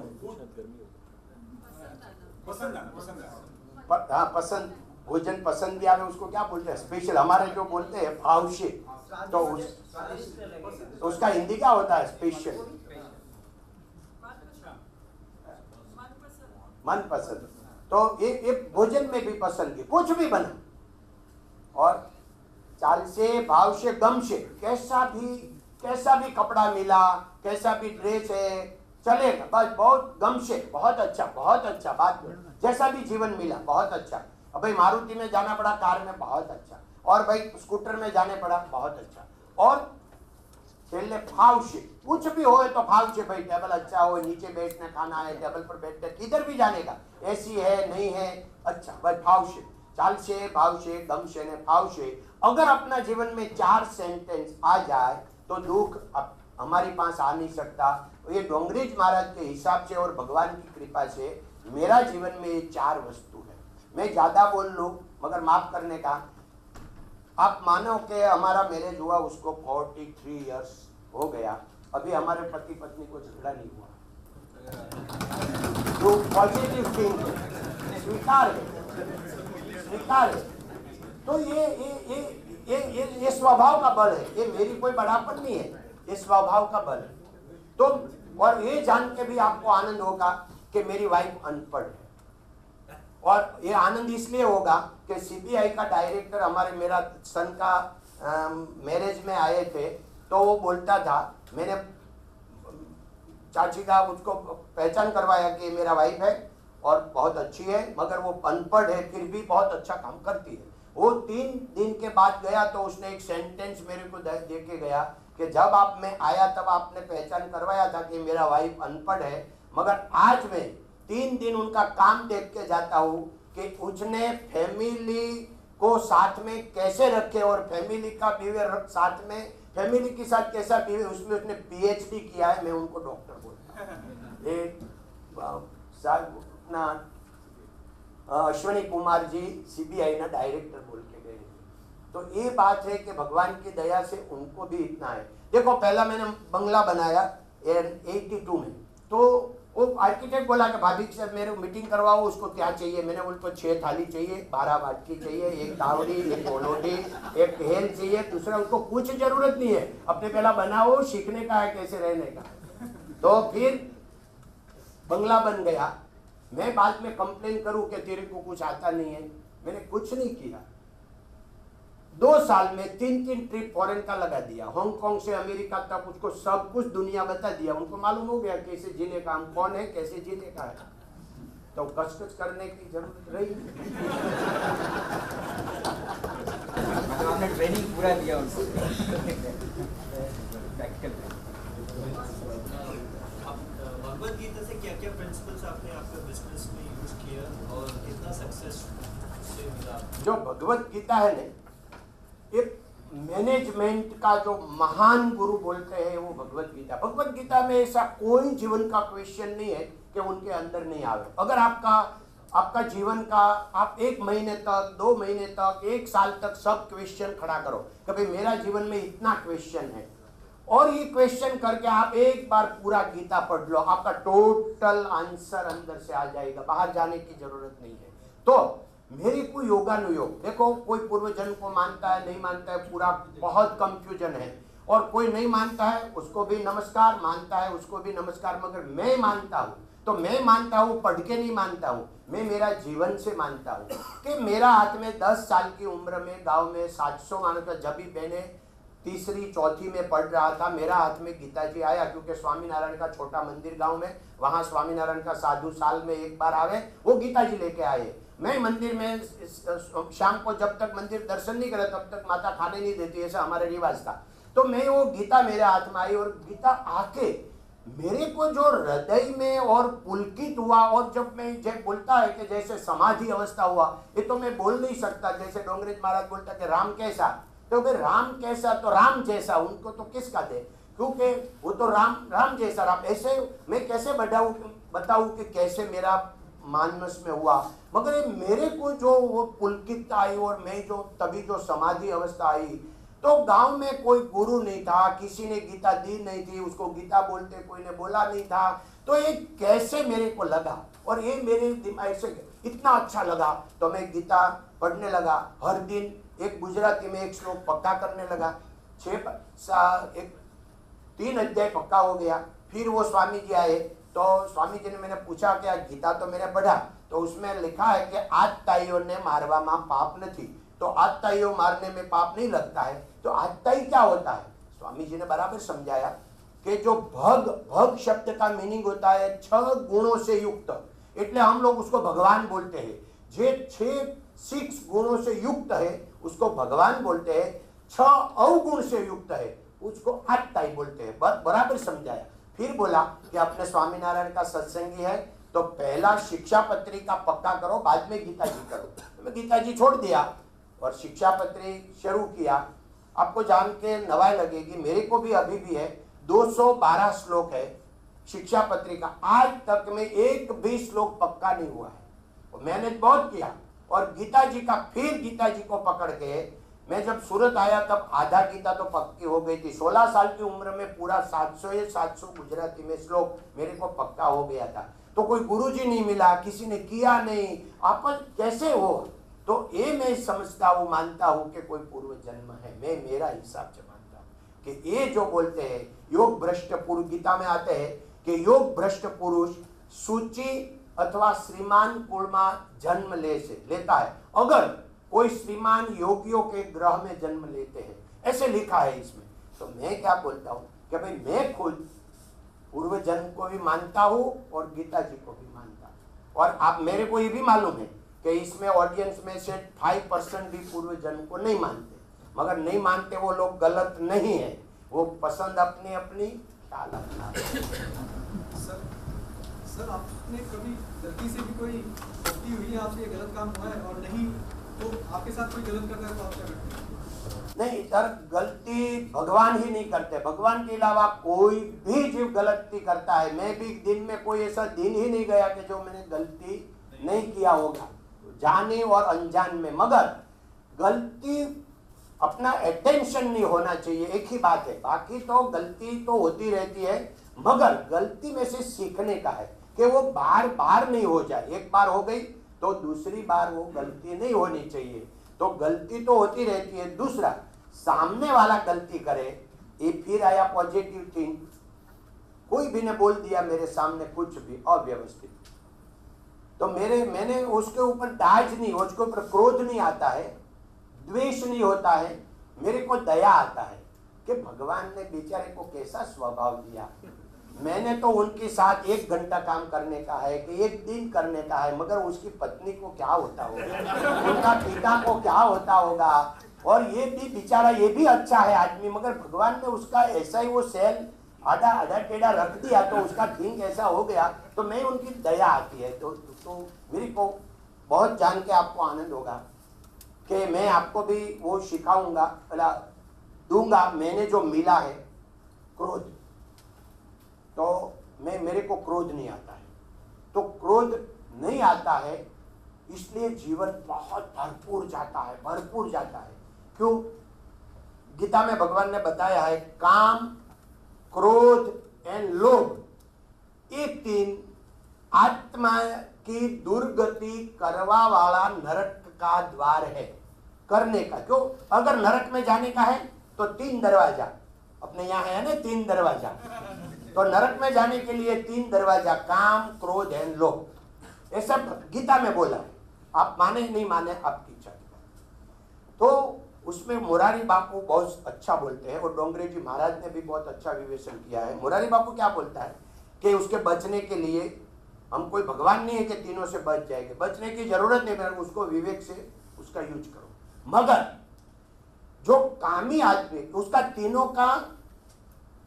Speaker 5: हाँ पसंद, भोजन पसंद भी आवे उसको क्या बोलते हैं? स्पेशल। हमारे जो बोलते हैं भावशे, तो उसका हिंदी क्या होता है? स्पेशल, मनपसंद। तो ये भोजन में भी पसंद है, कुछ भी बना। और चाल से, भाव से, गम से, कैसा भी कपड़ा मिला, कैसा भी ड्रेस है, चलेगा, बस बहुत गम से, बहुत अच्छा बात। जैसा भी जीवन मिला बहुत अच्छा। अब भाई मारुति में जाना पड़ा, कार में बहुत अच्छा, और भाई स्कूटर में जाने पड़ा बहुत अच्छा। और पहले भाव से, कुछ भी हो तो भाव से, भाई टेबल अच्छा हो, नीचे बैठने खाना है, टेबल पर बैठने किधर भी जाने का, ऐसी है नहीं है, अच्छा भाई भाव से। चाल से, भाव से, गम से ने भाव से। अगर अपना जीवन में 4 सेंटेंस आ जाए तो दुख हमारे पास आ नहीं सकता। ये डोंगरीज महाराज के हिसाब से और भगवान की कृपा से मेरा जीवन में ये 4 वस्तु है। मैं ज्यादा बोल लूं मगर माफ करने का। आप मानो कि हमारा मैरिज हुआ, उसको 43 इयर्स हो गया, अभी हमारे पति पत्नी को झगड़ा नहीं हुआ। तो पॉजिटिव थिंग है, स्वीकार है। तो ये स्वभाव का बल है, ये मेरी कोई बड़ापन नहीं है, ये स्वभाव का बल है। तो और ये जान के भी आपको आनंद होगा कि मेरी वाइफ अनपढ़ है। और ये आनंद इसलिए होगा कि सीबीआई का डायरेक्टर हमारे मेरा सन का मैरिज में आए थे, तो वो बोलता था, मैंने चाची का उसको पहचान करवाया कि मेरा वाइफ है और बहुत अच्छी है, मगर वो अनपढ़ है फिर भी बहुत अच्छा काम करती है। वो 3 दिन के बाद गया तो उसने एक सेंटेंस मेरे को दे के गया कि जब आप में आया तब आपने पहचान करवाया था कि मेरा वाइफ अनपढ़ है, मगर आज मैं 3 दिन उनका काम देख के जाता हूँ कि उसने फैमिली को साथ में कैसे रखे और फैमिली का बिहेवियर साथ में, फैमिली के साथ कैसा बिहेवियर, उसमें उसने PhD किया है। मैं उनको डॉक्टर बोलता हूँ। अश्विनी कुमार जी सीबीआई ना डायरेक्टर बोल के गए। तो ये बात है कि भगवान की दया से उनको भी इतना है। देखो पहला मैंने बंगला बनाया 82 में, तो वो आर्किटेक्ट बोला कि भाभी से मेरे मीटिंग करवाओ, उसको क्या चाहिए? मैंने बोल तो 6 थाली चाहिए, 12 बाटकी चाहिए, 1 तावड़ी, 1 कोलोटी, 1 टेल चाहिए। दूसरा उसको कुछ जरूरत नहीं है, अपने पहला बनाओ, सीखने का है कैसे रहने का। तो फिर बंगला बन गया। मैं बाद में कंप्लेन करूं कि तेरे को कुछ आता नहीं है, मैंने कुछ नहीं किया। 2 साल में 3 ट्रिप फॉरेन का लगा दिया, हांगकांग से अमेरिका तक, उसको सब कुछ दुनिया बता दिया। उनको मालूम हो गया कैसे जीने का, हम कौन है, कैसे जीने का है। तो कच करने की जरूरत रही।
Speaker 2: आपने ट्रेनिंग पूरा दिया उनको।
Speaker 12: भगवद गीता से क्या क्या प्रिंसिपल्स आपने आपके बिजनेस में यूज किया और कितना सक्सेस से मिला?
Speaker 5: जो भगवद गीता है ना, ये मैनेजमेंट का जो महान गुरु बोलते हैं वो भगवद गीता। भगवद गीता में ऐसा कोई जीवन का क्वेश्चन नहीं है कि उनके अंदर नहीं आवे। अगर आपका जीवन का आप 1 महीने तक, 2 महीने तक, 1 साल तक सब क्वेश्चन खड़ा करो कि भाई मेरा जीवन में इतना क्वेश्चन है, और ये क्वेश्चन करके आप एक बार पूरा गीता पढ़ लो, आपका टोटल आंसर अंदर से आ जाएगा, बाहर जाने की जरूरत नहीं है। तो मेरे को योगानुयोग, देखो कोई पूर्व जन्म को मानता है नहीं मानता है, पूरा बहुत कंफ्यूजन है, और कोई नहीं मानता है उसको भी नमस्कार, मानता है उसको भी नमस्कार। मगर मैं मानता हूँ, तो मैं मानता हूँ पढ़ के नहीं मानता हूँ, मैं मेरा जीवन से मानता हूँ कि मेरा हाथ में 10 साल की उम्र में गांव में 700 मानो तो जब भी मैंने तीसरी चौथी में पढ़ रहा था, मेरा हाथ में गीता जी आया, क्योंकि स्वामीनारायण का छोटा मंदिर गांव में, वहाँ स्वामीनारायण का साधु साल में एक बार आवे, वो गीता जी लेके आए। मैं मंदिर में शाम को जब तक मंदिर दर्शन नहीं करे तब तक माता खाने नहीं देती, ऐसा हमारा रिवाज था। तो मैं वो गीता मेरे हाथ में आई, और गीता आके मेरे को जो हृदय में और पुलकित हुआ, और जब मैं जब बोलता है कि जैसे समाधि अवस्था हुआ, ये तो मैं बोल नहीं सकता। जैसे डोंगरेज महाराज बोलता कि राम कैसा, तो भाई राम कैसा, तो राम जैसा, उनको तो किसका दे, क्योंकि वो तो राम जैसा राम। ऐसे मैं कैसे बताऊं कि कैसे मेरा मानस में हुआ। मगर ये मेरे को जो वो पुलकित आई, और मैं जो तभी जो समाधि अवस्था आई, तो गांव में कोई गुरु नहीं था, किसी ने गीता दी नहीं थी, उसको गीता बोलते कोई ने बोला नहीं था। तो ये कैसे मेरे को लगा, और ये मेरे दिमाग से इतना अच्छा लगा, तो मैं गीता पढ़ने लगा। हर दिन एक गुजराती में एक श्लोक पक्का करने लगा, 3 अध्याय पक्का हो गया। फिर वो स्वामी जी आए, तो स्वामी जी ने मैंने पूछा कि गीता तो मैंने पढ़ा, तो उसमें लिखा है कि आत्ताईयों ने मारवा में पाप नहीं, तो आत्ताईयों मारने में पाप नहीं लगता है। तो आत्ताई क्या होता है, स्वामी जी ने बराबर समझाया कि जो भग शब्द का मीनिंग होता है 6 गुणों से युक्त, એટલે हम लोग उसको भगवान बोलते हैं। जे 6 गुणों से युक्त है उसको भगवान बोलते हैं, 6 अवगुण से युक्त है उसको आत्ताई बोलते हैं। बराबर समझाया। फिर बोला कि अपने स्वामीनारायण का सत्संगी है, तो पहला शिक्षा पत्री का पक्का करो, बाद में गीता जी करो। तो मैं गीता जी छोड़ दिया और शिक्षा पत्री शुरू किया। आपको जान के नवाई लगेगी, मेरे को भी अभी भी है 212 श्लोक है शिक्षा पत्री का। आज तक में एक भी श्लोक पक्का नहीं हुआ है। मैंने बहुत किया, और गीता जी का, फिर गीता जी को पकड़ के मैं जब सूरत आया तब आधा गीता तो पक्की हो गई थी। 16 साल की उम्र में पूरा 700 गुजराती में श्लोक मेरे को पक्का हो गया था। तो कोई गुरुजी नहीं मिला, किसी ने किया नहीं, आपन कैसे हो। तो ये मैं समझता हूँ, मानता हूँ कि कोई पूर्व जन्म है। मैं मेरा हिसाब से मानता हूँ कि ये जो बोलते हैं योग भ्रष्ट पुरुष, गीता में आते हैं कि योग भ्रष्ट पुरुष सूची अथवा श्रीमान कुल में जन्म लेता है, अगर कोई श्रीमान योगियों के ग्रह में जन्म लेते हैं, ऐसे लिखा है इसमें। तो मैं क्या बोलता हूँ कि भाई मैं खुद पूर्व जन्म को भी मानता हूँ और गीता जी को भी मानता हूँ। और आप, मेरे को ये भी मालूम है कि इसमें ऑडियंस में से 5% भी पूर्व जन्म को नहीं मानते, मगर नहीं मानते वो लोग गलत नहीं है, वो पसंद अपनी अपनी, ख्याल अपना।
Speaker 6: सर आपने कभी गलती से भी कोई गलती हुई है, आपसे गलत काम हुआ है, और नहीं तो आपके साथ कोई गलत करता है तो आप क्या करते हैं?
Speaker 5: नहीं सर, गलती भगवान ही नहीं करते, भगवान के अलावा कोई भी जीव गलती करता है। मैं भी दिन में कोई ऐसा दिन ही नहीं गया कि जो मैंने गलती नहीं किया होगा, जाने और अनजान में। मगर गलती अपना अटेंशन नहीं होना चाहिए, एक ही बात है। बाकी तो गलती तो होती रहती है, मगर गलती में से सीखने का है कि वो बार बार नहीं हो जाए। एक बार हो गई तो दूसरी बार वो गलती नहीं होनी चाहिए। तो गलती तो होती रहती है। दूसरा, सामने वाला गलती करे, ये फिर आया पॉजिटिव थिंग। कोई भी ने बोल दिया मेरे सामने कुछ भी अव्यवस्थित, तो मैंने उसके ऊपर दाज नहीं, उसके ऊपर क्रोध नहीं आता है, द्वेष नहीं होता है, मेरे को दया आता है कि भगवान ने बेचारे को कैसा स्वभाव दिया। मैंने तो उनके साथ 1 घंटा काम करने का है कि 1 दिन करने का है, मगर उसकी पत्नी को क्या होता होगा, उनका पिता को क्या होता होगा। और ये भी बेचारा, ये भी अच्छा है आदमी, मगर भगवान ने उसका ऐसा ही वो सेल आधा टेढ़ा रख दिया, तो उसका थिंक ऐसा हो गया। तो मैं उनकी दया आती है। तो मेरे को बहुत जान के आपको आनंद होगा कि मैं आपको भी वो सिखाऊंगा, दूंगा। मैंने जो मिला है क्रोध, तो मेरे को क्रोध नहीं आता है। तो क्रोध नहीं आता है, इसलिए जीवन बहुत भरपूर जाता है, भरपूर जाता है। क्यों? गीता में भगवान ने बताया है, काम क्रोध एंड लोभ, ये तीन आत्मा की दुर्गति करवा वाला नरक का द्वार है करने का। क्यों? अगर नरक में जाने का है तो 3 दरवाजा अपने यहाँ है ना, 3 दरवाजा। तो नरक में जाने के लिए 3 दरवाजा, काम, क्रोध एंड लोभ, ये सब गीता में बोला है। आप माने नहीं माने आपकी इच्छा। तो उसमें मुरारी बापू बहुत अच्छा बोलते हैं, और डोंगरे जी महाराज ने भी बहुत अच्छा विवेचन किया है। मुरारी बापू क्या बोलता है कि उसके बचने के लिए हम कोई भगवान नहीं है कि तीनों से बच जाएंगे, बचने की जरूरत नहीं, मेरे उसको विवेक से उसका यूज करो। मगर जो कामी आदमी, उसका तीनों का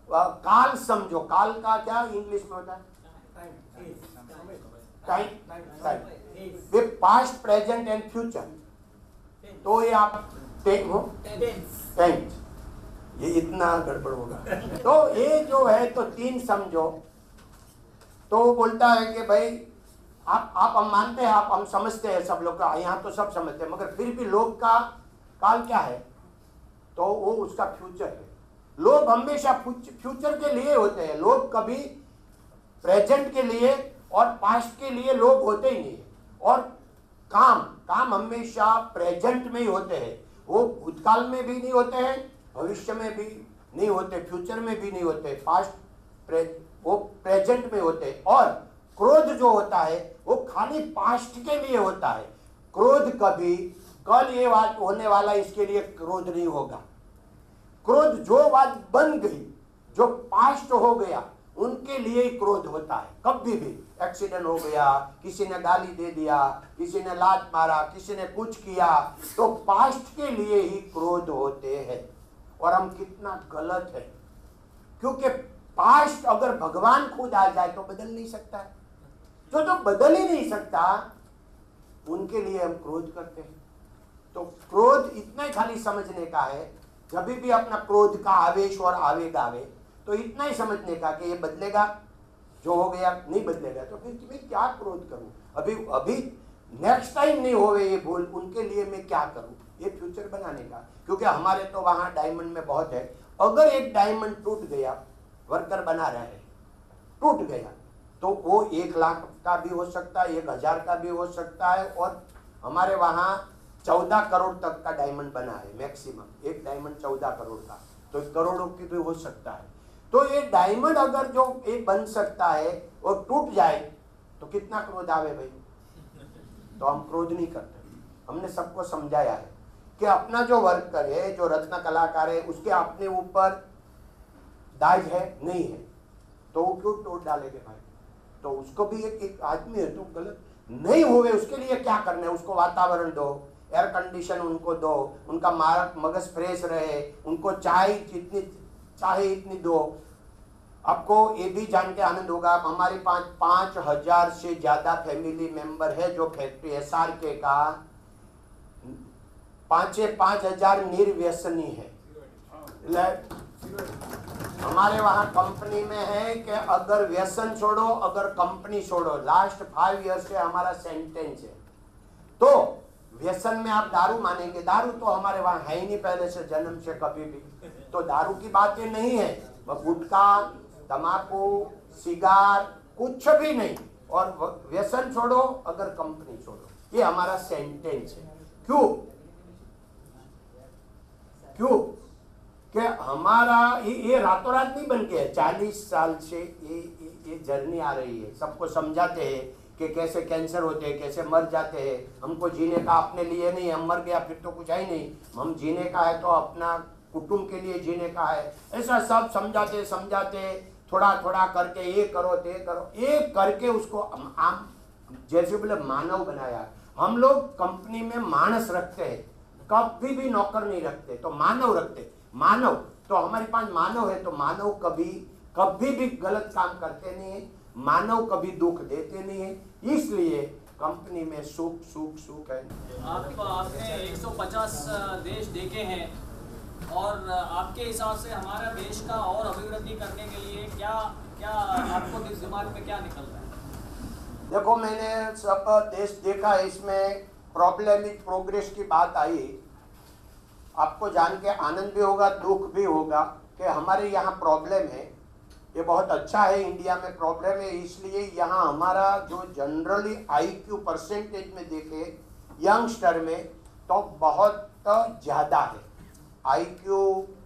Speaker 5: काल समझो। काल का क्या इंग्लिश में होता है? Time, way past, present and future. तो ये आप टेंथ, ये इतना गड़बड़ होगा। तो ये जो है तो 3 समझो। तो वो बोलता है कि भाई आप हम मानते हैं, हम समझते हैं, सब लोग का यहाँ तो सब समझते हैं, मगर फिर भी लोभ का काल क्या है? तो वो उसका फ्यूचर है। लोभ हमेशा फ्यूचर के लिए होते हैं, लोभ कभी प्रेजेंट के लिए और पास्ट के लिए लोभ होते ही नहीं है। और काम हमेशा प्रेजेंट में ही होते हैं, वो भूतकाल में भी नहीं होते हैं, भविष्य में भी नहीं होते, फ्यूचर में भी नहीं होते, वो प्रेजेंट में होते हैं। और क्रोध जो होता है वो खाली पास्ट के लिए होता है। क्रोध कभी कल ये बात होने वाला इसके लिए क्रोध नहीं होगा। क्रोध जो बात बन गई, जो पास्ट हो गया, उनके लिए ही क्रोध होता है। कभी भी एक्सीडेंट हो गया, किसी ने गाली दे दिया, किसी ने लात मारा, किसी ने कुछ किया, तो पास्ट के लिए ही क्रोध होते हैं। और हम कितना गलत है, क्योंकि पास्ट अगर भगवान खुद आ जाए तो बदल नहीं सकता है। जो बदल ही नहीं सकता उनके लिए हम क्रोध करते हैं। तो क्रोध इतना ही खाली समझने का है, जब भी अपना क्रोध का आवेश और आवेग आवे तो इतना ही समझने का कि ये बदलेगा, जो हो गया नहीं बदलेगा, तो फिर मैं क्या क्रोध करूं? अभी नेक्स्ट टाइम नहीं होवे ये भूल, उनके लिए मैं क्या करूं? ये फ्यूचर बनाने का। क्योंकि हमारे तो वहां डायमंड में बहुत है। अगर एक डायमंड टूट गया, वर्कर बना रहे हैं, टूट गया, तो वो 1 लाख का भी हो सकता है, 1000 का भी हो सकता है। और हमारे वहाँ 14 करोड़ तक का डायमंड बना है मैक्सिमम, एक डायमंड 14 करोड़ का, तो करोड़ों की भी हो सकता है। तो ये डायमंड अगर जो एक बन सकता है और टूट जाए तो कितना क्रोध आवे भाई? तो हम क्रोध नहीं करते। हमने सबको समझाया है कि अपना जो वर्कर है, जो रत्न कलाकार है, उसके अपने ऊपर दाज है नहीं है, तो वो क्यों तोड़ डालेंगे भाई? तो उसको भी एक आदमी है, तो गलत नहीं हुए उसके लिए क्या करना है? उसको वातावरण दो, एयर कंडीशन उनको दो, उनका मगज फ्रेश रहे, उनको चाय जितनी चाहे इतनी दो। आपको ये भी जान के आनंद होगा, हमारे 5,000 से ज्यादा फैमिली मेंबर है जो फैक्ट्री SRK का 5,000 निर्व्यसनी है। हमारे वहाँ कंपनी में है कि अगर व्यसन छोड़ो, अगर कंपनी छोड़ो, लास्ट 5 ईयर से हमारा सेंटेंस है। तो व्यसन में आप दारू मानेंगे, दारू तो हमारे वहाँ है ही नहीं पहले से, जन्म से कभी भी। तो दारू की बातें नहीं है, वह गुटखा, तम्बाकू, सिगार, कुछ भी नहीं। और व्यसन छोड़ो, अगर कंपनी छोड़ो, ये हमारा सेंटेंस है। क्यों? कि हमारा ये रातों रात नहीं बन के, 40 साल से ये जर्नी आ रही है। सबको समझाते हैं कि कैसे कैंसर होते हैं, कैसे मर जाते हैं। हमको जीने का अपने लिए नहीं, हम मर गया फिर तो कुछ है ही नहीं। हम जीने का है तो अपना कुटुंब के लिए जीने का है। ऐसा सब समझाते थोड़ा थोड़ा करके ये करो ते करो, ये करके उसको हम जैसे बोले मानव बनाया। हम लोग कंपनी में मानस रखते हैं, कभी भी नौकर नहीं रखते, तो मानव रखते। मानव तो हमारे पास मानव है, तो मानव कभी भी गलत काम करते नहीं है, मानव कभी दुख देते नहीं है। इसलिए कंपनी में सुख है।
Speaker 8: आपने 150 देश देखे हैं, और आपके हिसाब से हमारा देश का और अभिवृद्धि करने के लिए क्या आपको दिमाग में क्या निकलता है?
Speaker 5: देखो, मैंने सब देश देखा है, इसमें प्रॉब्लमिक प्रोग्रेस की बात आई। आपको जान के आनंद भी होगा, दुख भी होगा कि हमारे यहाँ प्रॉब्लम है ये बहुत अच्छा है। इंडिया में प्रॉब्लम है, इसलिए यहाँ हमारा जो जनरली IQ परसेंटेज में देखे यंगस्टर में तो बहुत ज़्यादा है। IQ,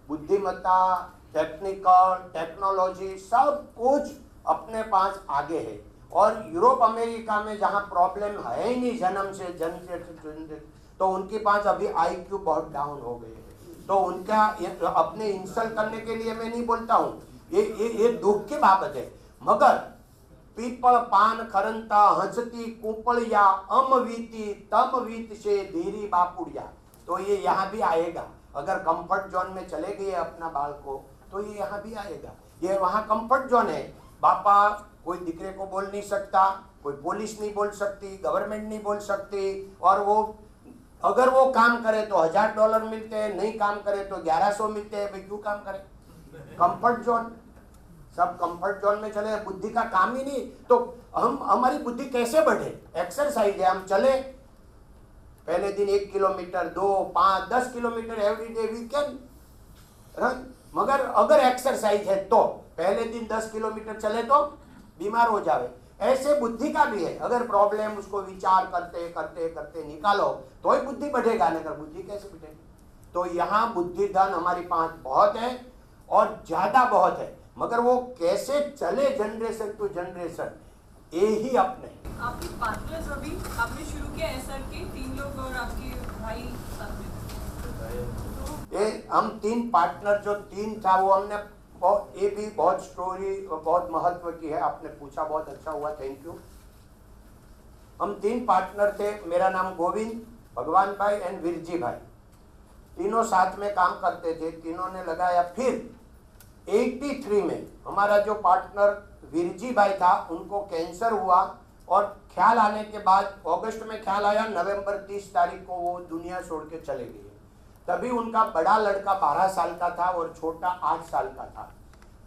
Speaker 5: बुद्धिमत्ता, टेक्निकल, टेक्नोलॉजी सब कुछ अपने पास आगे है। और यूरोप अमेरिका में जहाँ प्रॉब्लम है ही नहीं जन्म से तो उनके पास अभी IQ बहुत डाउन हो गए हैं। तो उनका अपने इंसल्ट करने के लिए मैं नहीं बोलता हूँ, ये दुख की बाबत है। मगर पीपल पान खरंता हंसती कुपड़िया अमवीती तमवीत से धीरी बापुड़िया, तो ये यहाँ भी आएगा। अगर कंफर्ट जोन में चले गए अपना बाल को तो ये यहाँ भी आएगा। ये वहाँ कंफर्ट जोन है। बापा कोई दिक्रे को बोल नहीं सकता, कोई पुलिस नहीं बोल सकती, गवर्नमेंट नहीं बोल सकती, और वो अगर वो काम करे तो $1000 मिलते हैं, नहीं काम करे तो 1100 मिलते हैं। भाई क्यों काम करे? कंफर्ट जोन, सब कंफर्ट जोन में चले। बुद्धि का काम ही नहीं, तो हमारी बुद्धि कैसे बढ़े? एक्सरसाइज है, हम चले पहले दिन 1 kilometre, 2, 5, 10 kilometre every day we can run. मगर अगर एक्सरसाइज है तो पहले दिन 10 किलोमीटर चले तो बीमार हो जावे। ऐसे बुद्धि का भी है, अगर प्रॉब्लम उसको विचार करते करते करते निकालो तो ही बुद्धि बढ़ेगा, नहीं बुद्धि कैसे बढ़ेगी? तो यहाँ बुद्धि धन हमारी पास बहुत है और ज्यादा बहुत है, मगर वो कैसे चले जनरेशन टू जनरेशन यही अपने।
Speaker 10: आपके पार्टनर्स अभी आपने शुरू किया है सर के 3 लोग और आपके भाई साथ में,
Speaker 5: ये हम 3 पार्टनर जो 3 था वो हमने ये भी बहुत स्टोरी बहुत महत्व की है। आपने पूछा बहुत अच्छा हुआ, थैंक यू। हम 3 पार्टनर थे, मेरा नाम गोविंद, भगवान भाई एंड वीरजी भाई, तीनों साथ में काम करते थे, तीनों ने लगाया। फिर 83 में हमारा जो पार्टनर वीरजी भाई था उनको कैंसर हुआ और ख्याल आने के बाद अगस्त में ख्याल आया, नवंबर 30 तारीख को वो दुनिया छोड़ के चले गए। तभी उनका बड़ा लड़का 12 साल का था और छोटा 8 साल का था।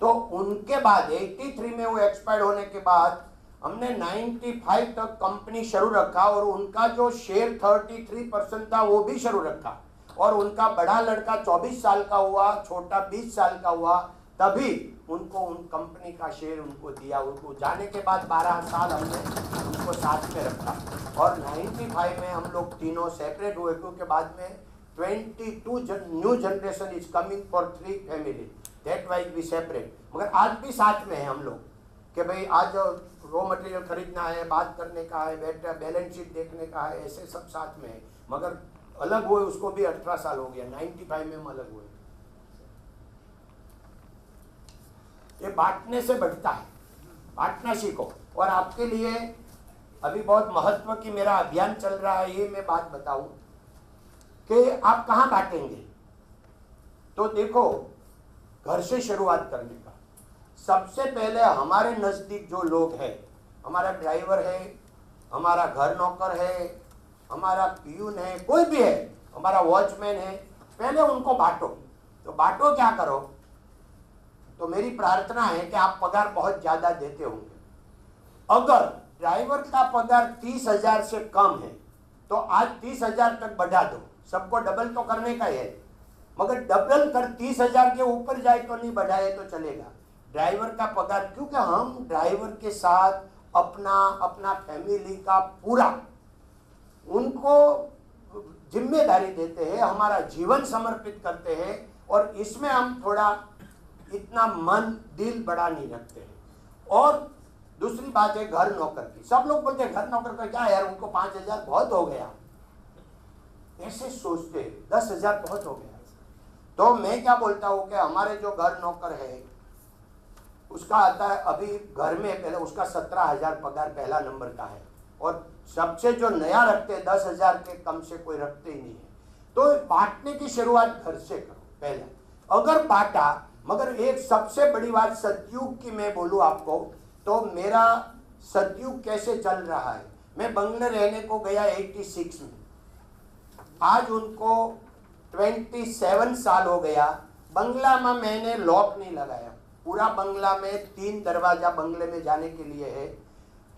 Speaker 5: तो उनके बाद 83 में वो एक्सपायर होने के बाद हमने 95 तक कंपनी शुरू रखा और उनका जो शेयर 33% था वो भी शुरू रखा। और उनका बड़ा लड़का 24 साल का हुआ, छोटा 20 साल का हुआ, तभी उनको उन कंपनी का शेयर उनको दिया। उनको जाने के बाद 12 साल हमने उनको साथ में रखा और 95 में हम लोग तीनों सेपरेट हुए, क्योंकि बाद में 22 new generation is coming for 3 family, that wise we separate. मगर आज भी साथ में हैं हम लोग कि भाई आज रॉ मटेरियल खरीदना है, बात करने का है, बैलेंस शीट देखने का है, ऐसे सब साथ में है। मगर अलग हुए उसको भी 18 साल हो गया, 95 में हम अलग हुए। ये बांटने से बढ़ता है, बांटना सीखो। और आपके लिए अभी बहुत महत्व की मेरा अभियान चल रहा है, ये मैं बात बताऊं कि आप कहाँ बांटेंगे। तो देखो, घर से शुरुआत करने का। सबसे पहले हमारे नजदीक जो लोग हैं, हमारा ड्राइवर है, हमारा घर नौकर है, हमारा पियून है, कोई भी है, हमारा वॉचमैन है, पहले उनको बांटो। तो बांटो क्या करो, तो मेरी प्रार्थना है कि आप पगार बहुत ज्यादा देते होंगे। अगर ड्राइवर का पगार 30,000 से कम है तो आज 30,000 तक बढ़ा दो, सबको डबल तो करने का है। मगर डबल कर 30,000 के ऊपर जाए तो नहीं, बढ़ाए तो चलेगा ड्राइवर का पगार, क्योंकि हम ड्राइवर के साथ अपना फैमिली का पूरा उनको जिम्मेदारी देते हैं, हमारा जीवन समर्पित करते हैं। और इसमें हम थोड़ा इतना मन दिल बड़ा नहीं रखते हैं। और दूसरी बात है घर नौकर की। सब लोग बोलते हैं घर नौकर का क्या यार, उनको 5,000 बहुत हो गया, ऐसे सोचते हैं, 10,000 बहुत हो गया। तो मैं क्या बोलता हूँ कि हमारे जो घर नौकर है उसका आता है अभी घर में पहले उसका 17,000 पगार पहला नंबर का है। और सबसे जो नया रखते हैं 10,000 के कम से कोई रखते ही नहीं है। तो बांटने की शुरुआत घर से करो पहले। अगर बांटा, मगर एक सबसे बड़ी बात सतयुग की मैं बोलूँ आपको, तो मेरा सतयुग कैसे चल रहा है। मैं बंगले रहने को गया 86 में, आज उनको 27 साल हो गया। बंगला में मैंने लॉक नहीं लगाया, पूरा बंगला में 3 दरवाजा बंगले में जाने के लिए है,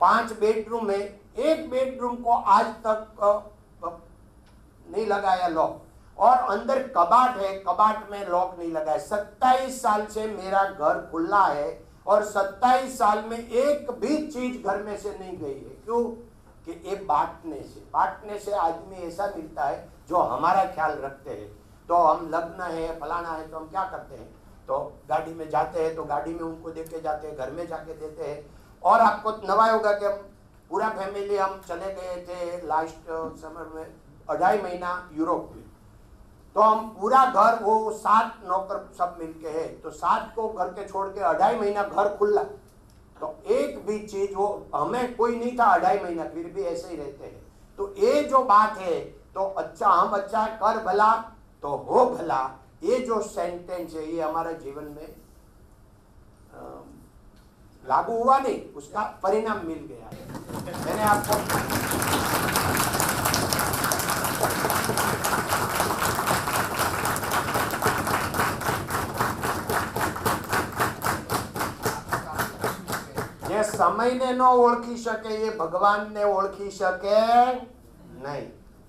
Speaker 5: 5 बेडरूम है, एक बेडरूम को आज तक नहीं लगाया लॉक। और अंदर कबाट है, कबाट में लॉक नहीं लगाया। 27 साल से मेरा घर खुला है, और 27 साल में एक भी चीज घर में से नहीं गई है। क्यों? कि ये बांटने से आदमी ऐसा मिलता है जो हमारा ख्याल रखते हैं। तो हम लग्न है, फलाना है, तो हम क्या करते हैं, तो गाड़ी में जाते हैं, तो गाड़ी में उनको देके जाते हैं, घर में जाके देते हैं। और आपको नवाई होगा कि हम पूरा फैमिली हम चले गए थे लास्ट समर में 2.5 महीना यूरोप में, तो हम पूरा घर, वो 7 नौकर सब मिलके है, तो 7 को घर के छोड़ के 2.5 महीना घर खुला, तो एक भी चीज वो हमें कोई नहीं था 2.5 महीना, फिर भी ऐसे ही रहते हैं। तो ये जो बात है, तो अच्छा हम अच्छा कर भला तो हो भला, ये जो सेंटेंस है ये हमारे जीवन में लागू हुआ नहीं, उसका परिणाम मिल गया है। मैंने आपको ये समय ने न ओळखी शके, ये भगवान ने ओळखी शके नहीं।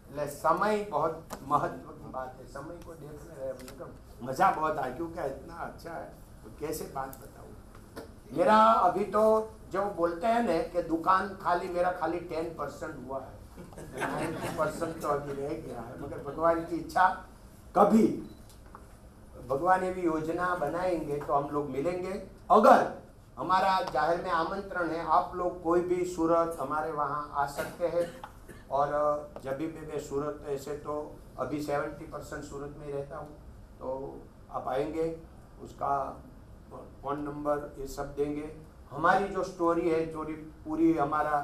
Speaker 5: એટલે समय बहुत महत्व की बात है। समय को देखने रहे मतलब मजा बहुत आया, क्योंकि इतना अच्छा है, तो कैसे बात बताऊं। मेरा अभी तो जो बोलते हैं ना कि दुकान खाली, मेरा खाली 10% हुआ है, 90% तो अभी रह गया है। मगर भगवान की इच्छा, कभी भगवान ये भी योजना बनाएंगे तो हम लोग मिलेंगे। अगर हमारा जाहिर में आमंत्रण है, आप लोग कोई भी सूरत हमारे वहाँ आ सकते हैं। और जब भी मैं सूरत, ऐसे तो अभी 70% सूरत में ही रहता हूँ, तो आप आएंगे, उसका फ़ोन नंबर ये सब देंगे। हमारी जो स्टोरी है, जो पूरी हमारा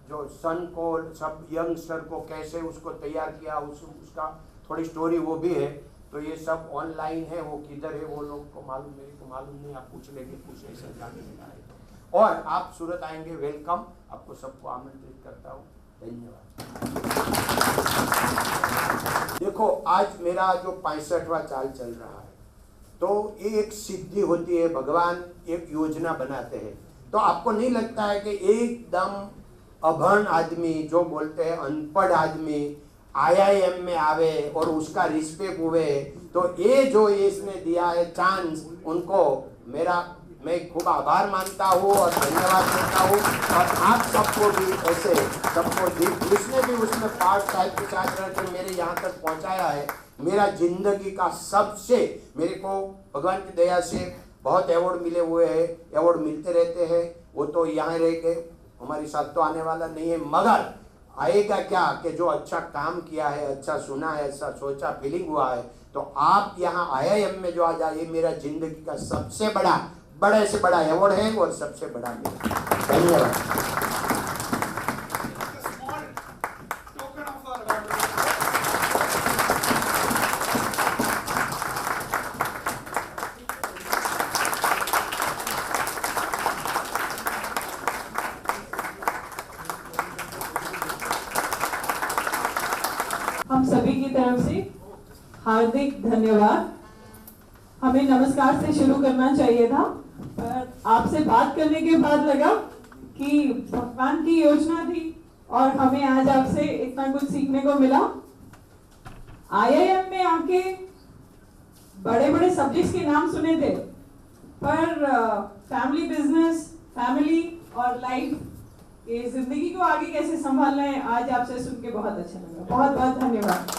Speaker 5: जो सन को, सब यंगस्टर को कैसे उसको तैयार किया, उसका थोड़ी स्टोरी वो भी है। तो ये सब ऑनलाइन है, वो किधर है वो लोग को मालूम, मेरे को मालूम नहीं, आप पूछ लेंगे, कुछ ऐसा जाने मिला है। और आप सूरत आएंगे, वेलकम, आपको सबको आमंत्रित करता हूँ। धन्यवाद। देखो, आज मेरा जो 65वां साल चल रहा है, तो ये एक सिद्धि होती है, भगवान एक योजना बनाते हैं। तो आपको नहीं लगता है कि एकदम अभण आदमी, जो बोलते हैं अनपढ़ आदमी, IIM में आवे और उसका रिस्पेक्ट हुए, तो ये जो इसने दिया है चांस, उनको मैं खूब आभार मानता हूँ और धन्यवाद देता हूँ। और आप सबको भी ऐसे सबको जिसने भी उसमें पार्ट साहब के साथ रह के मेरे यहाँ तक पहुँचाया है। मेरा जिंदगी का सबसे, मेरे को भगवान की दया से बहुत अवार्ड मिले हुए हैं, अवार्ड मिलते रहते हैं। वो तो यहाँ रह के हमारे साथ तो आने वाला नहीं है, मगर आएगा क्या कि जो अच्छा काम किया है, अच्छा सुना है, अच्छा सोचा, फीलिंग हुआ है। तो आप यहाँ IIM में जो आ जाए, मेरा जिंदगी का सबसे बड़े से बड़ा अवार्ड है और सबसे बड़ा मेरा। धन्यवाद।
Speaker 13: हम सभी की तरफ से हार्दिक धन्यवाद। हमें नमस्कार से शुरू करना चाहिए था, पर आपसे बात करने के बाद लगा कि भगवान की योजना थी और हमें आज आपसे इतना कुछ सीखने को मिला। IIM में आके बड़े बड़े सब्जेक्ट्स के नाम सुने थे, पर फैमिली बिजनेस, फैमिली और लाइफ, ये जिंदगी को आगे कैसे संभालना है, आज आपसे सुन के बहुत अच्छा लगा। बहुत बहुत धन्यवाद।